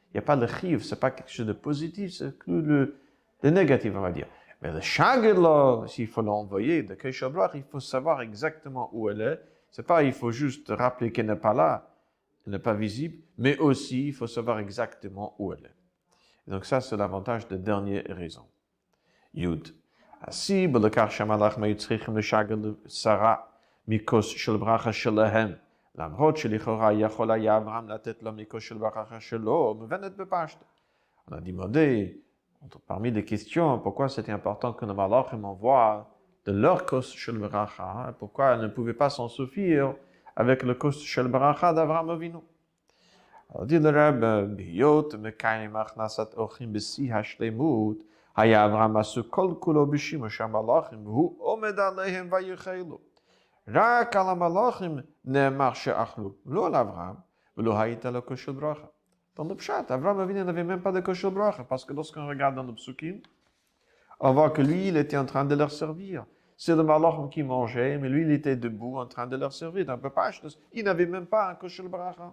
Il n'y a pas le chiv, c'est pas quelque chose de positif, c'est que le négatif, on va dire. Mais le Shagir, là, s'il faut l'envoyer de Keshabrach, il faut savoir exactement où elle est. C'est pas, il faut juste rappeler qu'elle n'est pas là, elle n'est pas visible, mais aussi, il faut savoir exactement où elle est. Et donc ça, c'est l'avantage de dernière raison. Yud. Asi, belekar shamalach meyitzrichim לשגר לשרה מכוס של ברכה שלהם. למרות שלכאורה יכול היה אברהם לתת לו מכוס של ברכה שלו, מובנת בפשט. On a demandé, parmi les questions, pourquoi c'était important que le malachim envoie de leur kos shel bracha, pourquoi elle ne pouvait pas s'en suffire avec le kos shel bracha d'Avraham Avinu. Alors dit le Reb, biyot mekayim achnasat ochim b'si hashlemut, היה אברהם עשו כל כולו בשימוש המלאכים, והוא עומד עליהם ויחלו. רק על המלאכים נאמר שאכלו, לא על אברהם, ולא הייתה לו כוס של ברכה. Dans le pshat, Abraham Avinu n'avait même pas de kos shel bracha, parce que lorsqu'on regarde dans le psukim, on voit que lui, il était en train de leur servir. C'est le malachim qui mangeait, mais lui, il était debout en train de leur servir. Dans le pshat, il n'avait même pas un kos shel bracha.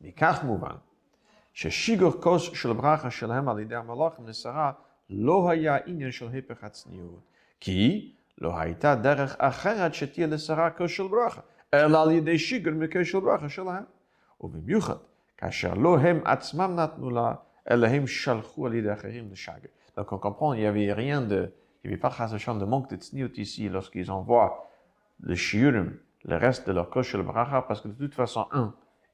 מכך מובן, ששיגור כוס של ברכה שלהם על ידי המלאכים לשרה לא היה עניין של היפך הצניעות, כי לא הייתה דרך אחרת שתהיה לשרה כוס של ברכה, אלא על ידי שיגור מכוס של ברכה שלהם. ובמיוחד, כאשר לא הם עצמם נתנו לה, אלא הם שלחו על ידי אחרים לשגר. Donc on comprend, il n'y avait rien de, il n'y avait pas de manque de tzniut ici lorsqu'ils envoient le shiurim, le reste de leur kos shel bracha, parce que de toute façon,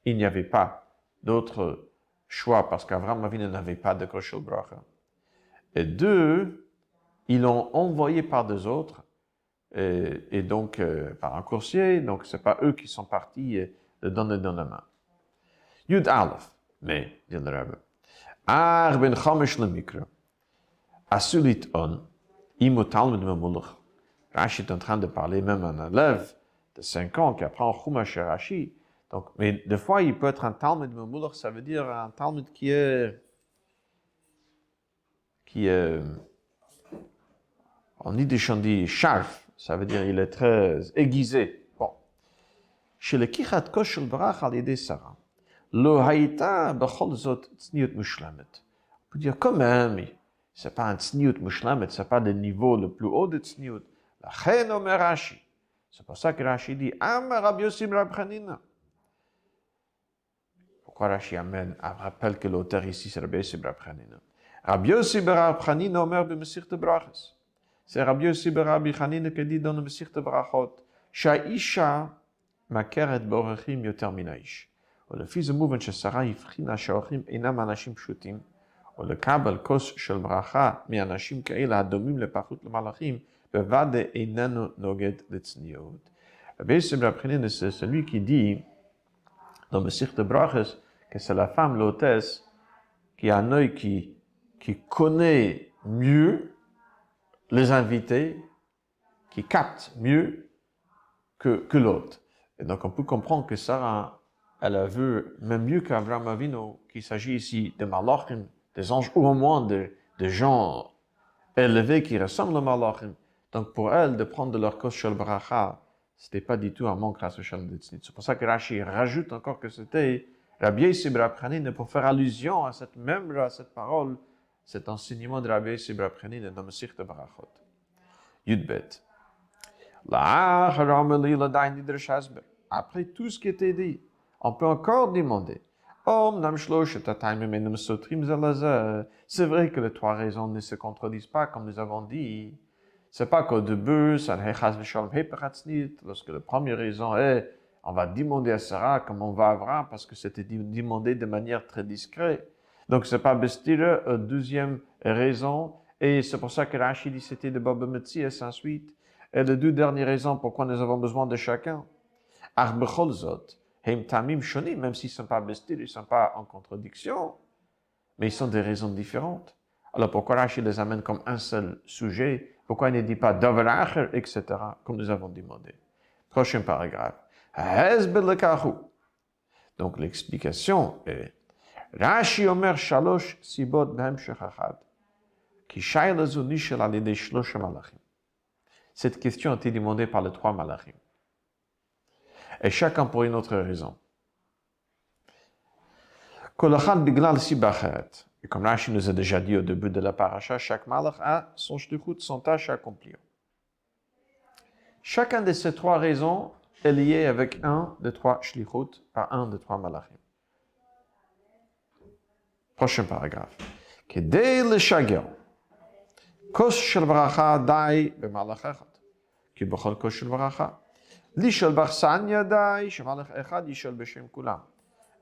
il n'y avait pas d'autre choix parce qu'Avraham Avinu n'avait pas de kos shel bracha. Et deux, ils l'ont envoyé par deux autres, et donc par un coursier, donc c'est pas eux qui sont partis de donner dans la main. Yud Aleph, mais, dit le Rebbe, Ar ben Chomesh le Mikra, Asulit on, Imo Talmud Memulach. Rashi est en train de parler même à un élève de 5 ans qui apprend Chumash chez Rashi. Donc, mais des fois, il peut être un Talmud Memulach, ça veut dire un Talmud qui est en Yiddish on dit sharp, ça veut dire il est très aiguisé. Bon. Chez le Kichat Kos shel Bracha al yedei Sarah, lo hayta bechol zot tzniut mushlamet. On peut dire quand même, c'est pas un tzniut mushlamet, c'est pas le niveau le plus haut de tzniut. Lachen omer Rashi. C'est pour ça que Rashi dit Amar Rabbi Yossi ben Rabbi Chanina. Pourquoi Rashi amène? Rappelle que l'auteur ici c'est Rabbi Yossi ben Rabbi Chanina. Rabbi Yossi ben Rabbi Chanina omer b'Mesirte Brachas. C'est Rabbi Yossi ben Rabbi Chanina qui dit dans le Mesirte Brachot, Sha'isha makeret borachim yoter min ha'ish. ולפי זה מובן ששרה הבחינה שהאורחים אינם אנשים פשוטים, או לקבל כוס של ברכה מאנשים כאלה הדומים לפחות למלאכים, בוודאי איננו נוגד לצניעות. Rabbi Yossi ben Rabbi Chanina, c'est celui qui dit dans Mesirte Brachas que c'est la femme, l'hôtesse, qui a un œil qui connaît mieux les invités, qui capte mieux que l'autre. Et donc on peut comprendre que Sarah, elle a vu même mieux qu'Avraham Avinu, qu'il s'agit ici de malachim, des anges, ou au moins de gens élevés qui ressemblent aux malachim. Donc pour elle, de prendre de leur kos shel bracha, c'était pas du tout un manque à ce shel de tzniut. C'est pour ça que Rashi rajoute encore que c'était Rabbi Yossi ben Rabbi Chanina pour faire allusion à cette parole, cet enseignement de Rabbi Yossi ben Rabbi Chanina dans Mesirte Brachot. Yudbet. Après tout ce qui était dit, on peut encore demander. C'est vrai que les trois raisons ne se contredisent pas, comme nous avons dit. C'est pas qu'au début, lorsque la première raison est, on va demander à Sarah comme on va à Abraham, parce que c'était demandé de manière très discrète. Donc c'est pas bestire, deuxième raison, et c'est pour ça que Rashi dit c'était de Baba Metzi et ainsi de suite. Et les deux dernières raisons pourquoi nous avons besoin de chacun. Même s'ils ne sont pas bestir, ils ne sont pas en contradiction, mais ils sont des raisons différentes. Alors pourquoi Rashi les amène comme un seul sujet? Pourquoi il ne dit pas Davaracher, etc., comme nous avons demandé? Prochain paragraphe. Donc l'explication est Rashi Omer Shalosh Sibot Behem Shechachad Ki Shayla Zunishel Alidei Shlosh Malachim. Cette question a été demandée par les trois malachim. Et chacun pour une autre raison. Et comme Rashi nous a déjà dit au début de la paracha, chaque malach a son shlichut, son tâche à accomplir. Chacun de ces trois raisons est lié avec un des trois shlichut par un des trois malachim. Prochain paragraphe. Kedei leshager, kos shel bracha dai b'malach echad, ki b'chol kos shel bracha. Lishol b'chsan yadai, shemalach echad yishol b'shem kulam.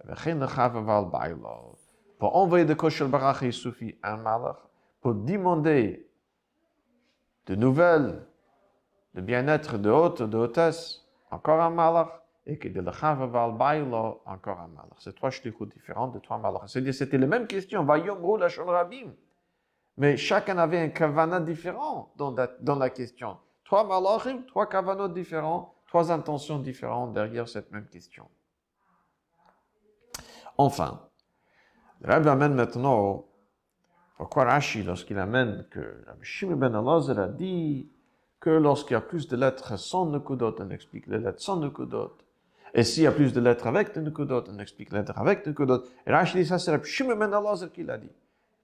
V'chein lechav aval ba'ilo. Pour envoyer de kos shel bracha, il suffit un malach. Pour demander de nouvelles, de bien-être, de hautesse, encore un malach. Et que de lechav aval ba'ilo, encore un malach. C'est trois shlichut différents de trois malach. C'est-à-dire, c'était la même question. Vayomru lashon rabim. Mais chacun avait un kavana différent dans la question. Trois malachim, trois kavanot différents, trois intentions différentes derrière cette même question. Enfin, le Rabbi amène maintenant pourquoi Rashi, lorsqu'il amène que Rabbi Shimon ben Elazar a dit que lorsqu'il y a plus de lettres sans nekudot, on explique les lettres sans nekudot. Et s'il y a plus de lettres avec des nekudot, on explique les lettres avec des nekudot. Et Rashi dit ça, c'est Rabbi Shimon ben Elazar qui l'a dit.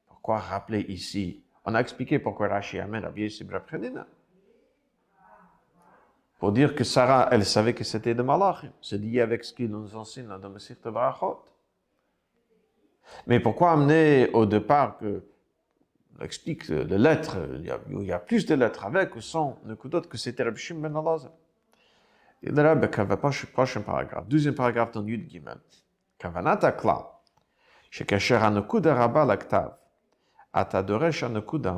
Pourquoi rappeler ici? On a expliqué pourquoi Rashi amène Rabbi Yossi Reb Chanina. Pour dire que Sarah, elle savait que c'était de malachim. C'est lié avec ce qu'il nous enseigne dans le Masechta Brachot. Mais pourquoi amener au départ que, on explique les lettres, il y a plus de lettres avec ou sans nekudot que c'était Rabbi Shimon ben Elazar. Et le Rabbi, prochain paragraphe, deuxième paragraphe dans Yud Gimel. Kavanat HaKlal, שכאשר הנקודה רבה לכתב, אתה דורש הנקודה,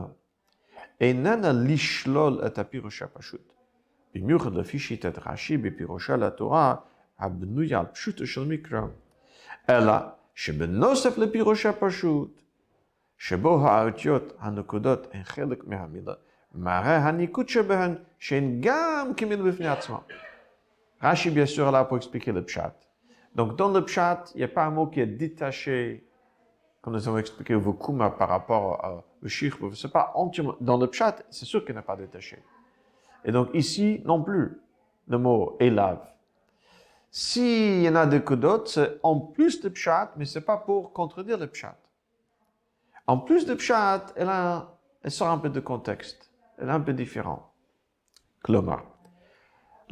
איננה לשלול את הפירוש הפשוט. במיוחד לפי שיטת רש"י בפירושה לתורה, הבנויה על פשוטו של מקרא, אלא שבנוסף לפירוש הפשוט, שבו האותיות הנקודות הן חלק מהמילה, מראה הניקוד שבהן שהן גם כמילה בפני עצמה. Rashi, bien sûr, est là pour expliquer le pshat. Donc, dans le pshat, il n'y a pas un mot qui est détaché, comme nous avons expliqué au Vukuma par rapport au shir. C'est pas entièrement. Dans le pshat, c'est sûr qu'il n'est pas détaché. Et donc, ici, non plus, le mot elav. S'il y en a des kodot, c'est en plus de pshat, mais c'est pas pour contredire le pshat. En plus de pshat, elle sort un peu de contexte. Elle est un peu différente. Klomar.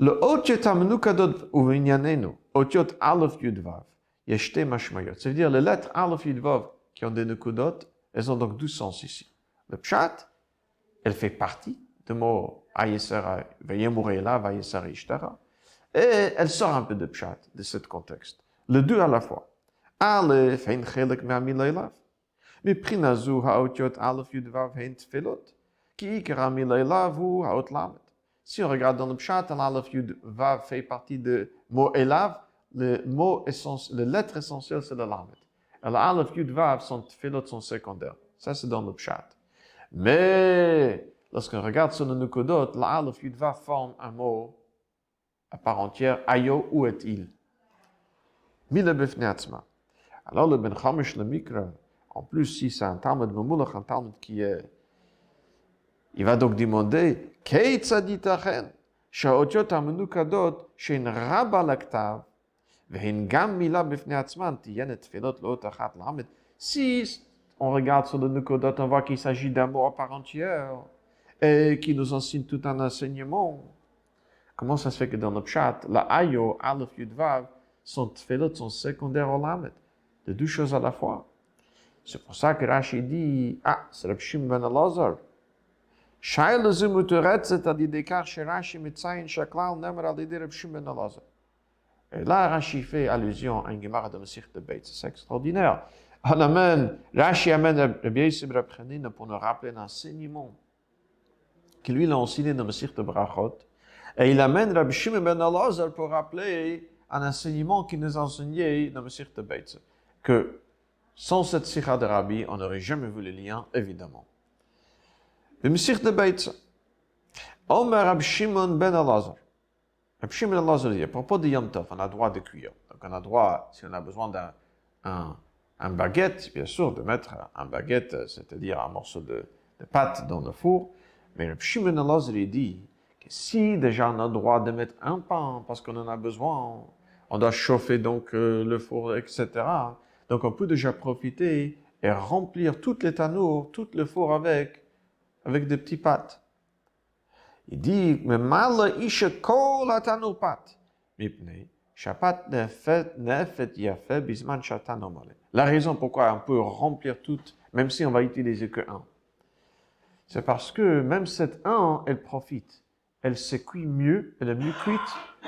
Le otiot amenukadot uvinyanenu, otiot alef yudvav, yeshte mashmayot. Ça veut dire les lettres alef yudvav qui ont des nukudot, elles ont donc deux sens ici. Le pshat, elle fait partie du mot ayesara, vayemurela, vayesara ishtara, et elle sort un peu de pshat, de ce contexte. Les deux à la fois. Alef hein chelek me'amilaylav, mipchinazu haotiot alef yudvav hein tfelot, ki ikar amilaylav hu haot lamet. Si on regarde dans le pshat, l'alef yud vav fait partie de mot elav, le mot essentiel, la lettre essentielle, c'est le lamet. Et l'alef yud vav, son tfilot, sont secondaires. Ça, c'est dans le pshat. Mais, lorsqu'on regarde sur le nukodot, l'alef yud vav forme un mot à part entière, ayo, où est-il? Mila bifnei atzma. Alors, le ben chamish le mikra, en plus, si c'est un talmud memulach, un talmud qui est, il va donc demander, כיצד ייתכן שהאותיות המנוקדות שהן רבה לכתב והן גם מילה בפני עצמן תהיינה תפילות לאות אחת למד. Si on regarde sur le nukodot, on voit qu'il s'agit d'un mot à part entière et qui nous enseigne tout un enseignement. Comment ça se fait que dans le pshat, la ayo, alef, yud, vav, sont tfilot, sont secondaires au lamed, de deux choses à la fois. C'est pour ça que Rashi dit, c'est Rabbi Shimon ben Elazar. Shaila zimuteret, c'est-à-dire d'écart chez Rashi mitzayin shaklal nemer al yedi Rabbi Shimon ben Elazar. Et là, Rashi fait allusion à une Gemara de Masechta Beit. C'est extraordinaire. Rashi amène Rabbi Yossi Reb Chanina pour nous rappeler l'enseignement que lui, il a enseigné dans Masechta Brachot. Et il amène Rabbi Shimon ben Elazar pour rappeler un enseignement qu'il nous enseignait dans Masechta Beit. Que sans cette sikha de Rabbi, on n'aurait jamais vu le lien, évidemment. Le Masechta Beit. Omer Rabbi Shimon ben Elazar. Rabbi Shimon ben Elazar dit, à propos de Yom Tov, on a droit de cuire. Donc on a droit, si on a besoin d'un baguette, bien sûr, de mettre un baguette, c'est-à-dire un morceau de pâte dans le four. Mais Rabbi Shimon ben Elazar dit, Si déjà on a le droit de mettre un pain parce qu'on en a besoin, on doit chauffer donc le four, etc. Donc on peut déjà profiter et remplir toutes les tanours, tout le four avec des petits pâtes. Il dit, mais mal isha kol atanour pâte. Mipnei, shapat nefet yafe bisman shatan omole. La raison pourquoi on peut remplir toutes, même si on va utiliser que un, c'est parce que même cette un, elle profite. Elle se cuit mieux, elle est mieux cuite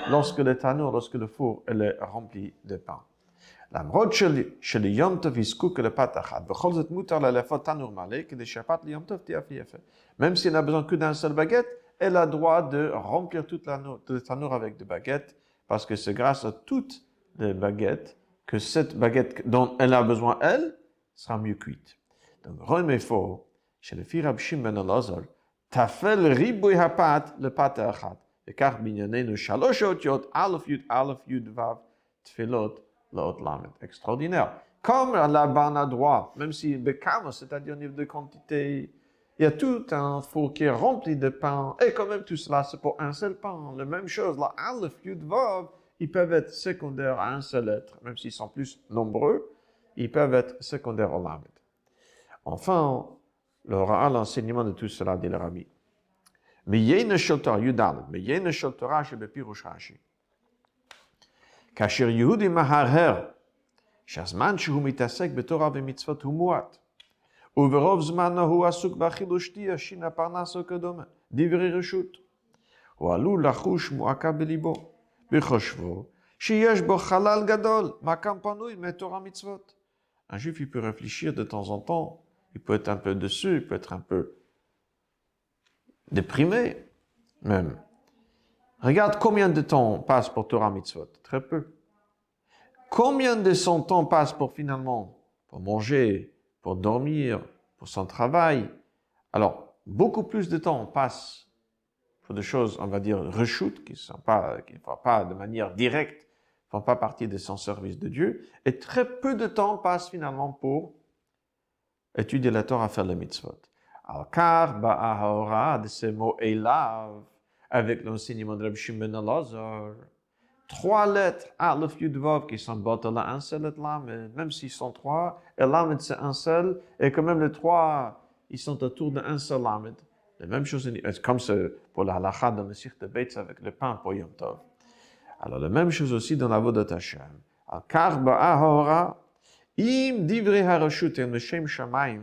lorsque le tanour, lorsque le four, elle est rempli de pain. למרות שליום טוב יזקוק לפת אחת, בכל זאת מותר לה לאפות תנור מלא, כדי שהפת ליום טוב תהיה יפה. Même si elle n'a besoin que d'un seul baguette, elle a droit de remplir toute le tanour avec des baguettes, parce que c'est grâce à toutes les baguettes que cette baguette dont elle a besoin, elle, sera mieux cuite. Donc, Rome est faux, chez le fils Rab Shimon ben Elazar, tafel riboui hapat le pat achat, וכך בענייננו שלוש האותיות, א' י' ו' תפילות, l'autre lamed. Extraordinaire. Comme la banne à droit, même si bekama, c'est-à-dire au niveau de quantité, il y a tout un four qui est rempli de pain, et quand même tout cela, c'est pour un seul pain. La même chose, la aleph, yud, vav, ils peuvent être secondaires à un seul être, même s'ils sont plus nombreux, ils peuvent être secondaires au lamed. Enfin, l'enseignement de tout cela, dit le rabbi. Mais yéne shel Torah, yudal, mais yéne shel Torah, shebepirush Rashi. כאשר יהודי מהרהר שהזמן שהוא מתעסק בתורה ומצוות הוא מועט, וברוב זמנו הוא עסוק באכיל ושתייה, שינה פרנס וכדומה, דברי רשות, הוא עלול לחוש מועקה בליבו, בחושבו שיש בו חלל גדול, מקם פנוי מתורה מצוות. Un juif, il peut réfléchir de temps en temps, il peut être un peu dessus, il peut être un peu déprimé, même. Regarde combien de temps passe pour Torah Mitzvot. Très peu. Combien de son temps passe pour finalement, pour manger, pour dormir, pour son travail. Alors, beaucoup plus de temps passe pour des choses, on va dire, reshut, qui ne font pas de manière directe, ne font pas partie de son service de Dieu. Et très peu de temps passe finalement pour étudier la Torah, faire les mitzvot. Al-Kar ba'ahora de ces mots elav, avec l'enseignement de Rab Shimon ben Elazar, 3 lettres, Aleph, Yud, Vav, qui sont bottes là, un seul et Lamed, même s'ils sont 3, et Lamed c'est un seul, et quand même les 3, ils sont autour d'un seul Lamed. La même chose, comme c'est pour la halakha dans le Sikh de Beitz avec le pain pour Yom Tov. Alors la même chose aussi dans la Avodat Hashem. Al-Kar ba'ahora, im divrei harashut, im l'shem shamayim,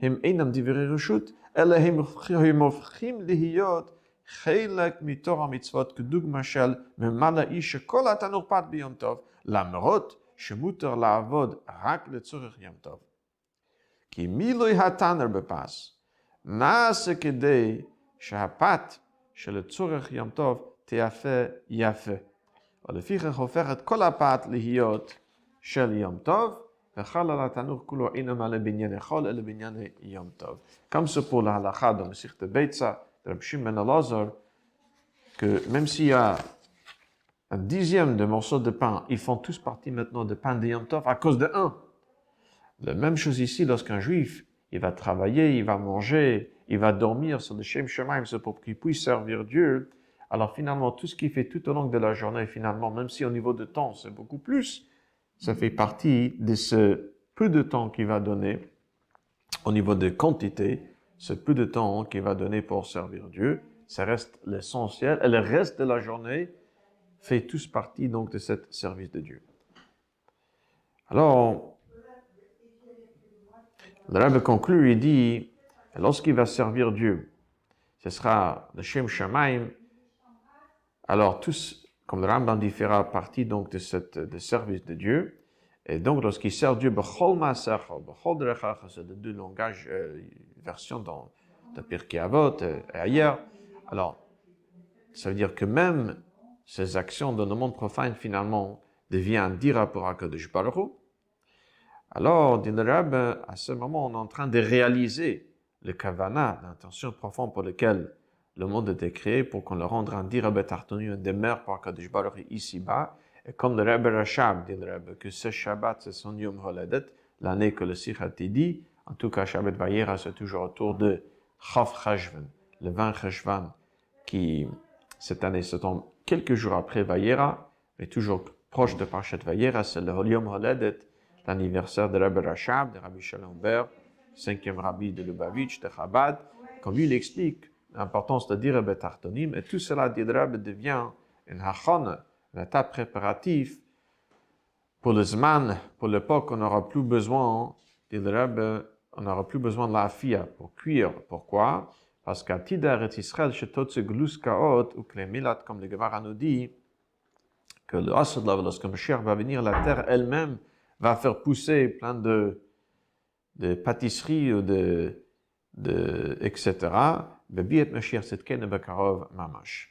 הם אינם דברי רשות, אלא הם הופכים להיות חלק מתור המצוות כדוגמה של ממלא איש שכל התנור פת ביום טוב, למרות שמותר לעבוד רק לצורך יום טוב. כי מילוי התנר בפס נעשה כדי שהפת שלצורך יום טוב תיפה יפה, ולפיכך הופך את כל הפת להיות של יום טוב, וחל על התנור כולו אינו מלא בענייני חול, אלא בענייני יום טוב. Comme c'est pour la halakha dans le Sikh de Beitza, de Rab Shimon ben Elazar, que même s'il y a un dixième de morceaux de pain, ils font tous partie maintenant de pain de Yom Tov à cause de un. La même chose ici, lorsqu'un juif, il va travailler, il va manger, il va dormir sur le Shem Shemaim, c'est pour qu'il puisse servir Dieu. Alors finalement, tout ce qu'il fait tout au long de la journée, finalement, même si au niveau de temps, c'est beaucoup plus, ça fait partie de ce peu de temps qu'il va donner, au niveau de quantité, ce peu de temps qu'il va donner pour servir Dieu, ça reste l'essentiel, et le reste de la journée fait tous partie donc de ce service de Dieu. Alors, le Rabbi conclut, il dit, lorsqu'il va servir Dieu, ce sera le Shem Shamaim, alors tous, comme le Rambam dit, fera partie donc de ce service de Dieu. Et donc, lorsqu'il sert Dieu, Bechol Maasecha, Bechol Derechacha, c'est les deux langages, versions dans Pirkei Avot et ailleurs. Alors, ça veut dire que même ces actions dans le monde profane, finalement, deviennent dira pour HaKadosh Baruch Hu. Alors, dit le Rabbi, à ce moment, on est en train de réaliser le kavana, l'intention profonde pour laquelle le monde a été créé, pour qu'on le rende un dira betartonu, un demeure pour HaKadosh Baruch Hu ici-bas. Et comme le Rebbe Rashab dit le Rebbe, que ce Shabbat, c'est son Yom Holadet, l'année que le Sikh a été dit, en tout cas, Shabbat Vayera, c'est toujours autour de Chav Cheshvan, le 20 Cheshvan, qui Cette année, ça tombe quelques jours après Vayera, mais toujours proche de Parashat Vayera, c'est le Yom Holedet, l'anniversaire de Rabbi Rashab, de Rabbi Shalom Ber, 5e rabbi de Lubavitch, de Chabad. Comme lui l'explique, l'importance de dire Rabbi Tartonim, et tout cela, dit le Rabbi, devient une hachon, une étape préparative pour le Zman, pour l'époque, on n'aura plus besoin, dit le Rabbi, on n'aura plus besoin de la fia pour cuire. Pourquoi? Parce qu'à Tidar et Israël, chez Totse Glus Kaot, ou que les Milat, comme le Gemara nous dit, que le Asadlav, lorsque Mashiach va venir, la terre elle-même va faire pousser plein de pâtisseries ou etc. Bebiet Mashiach Tzedkenu Bekarov Mamash.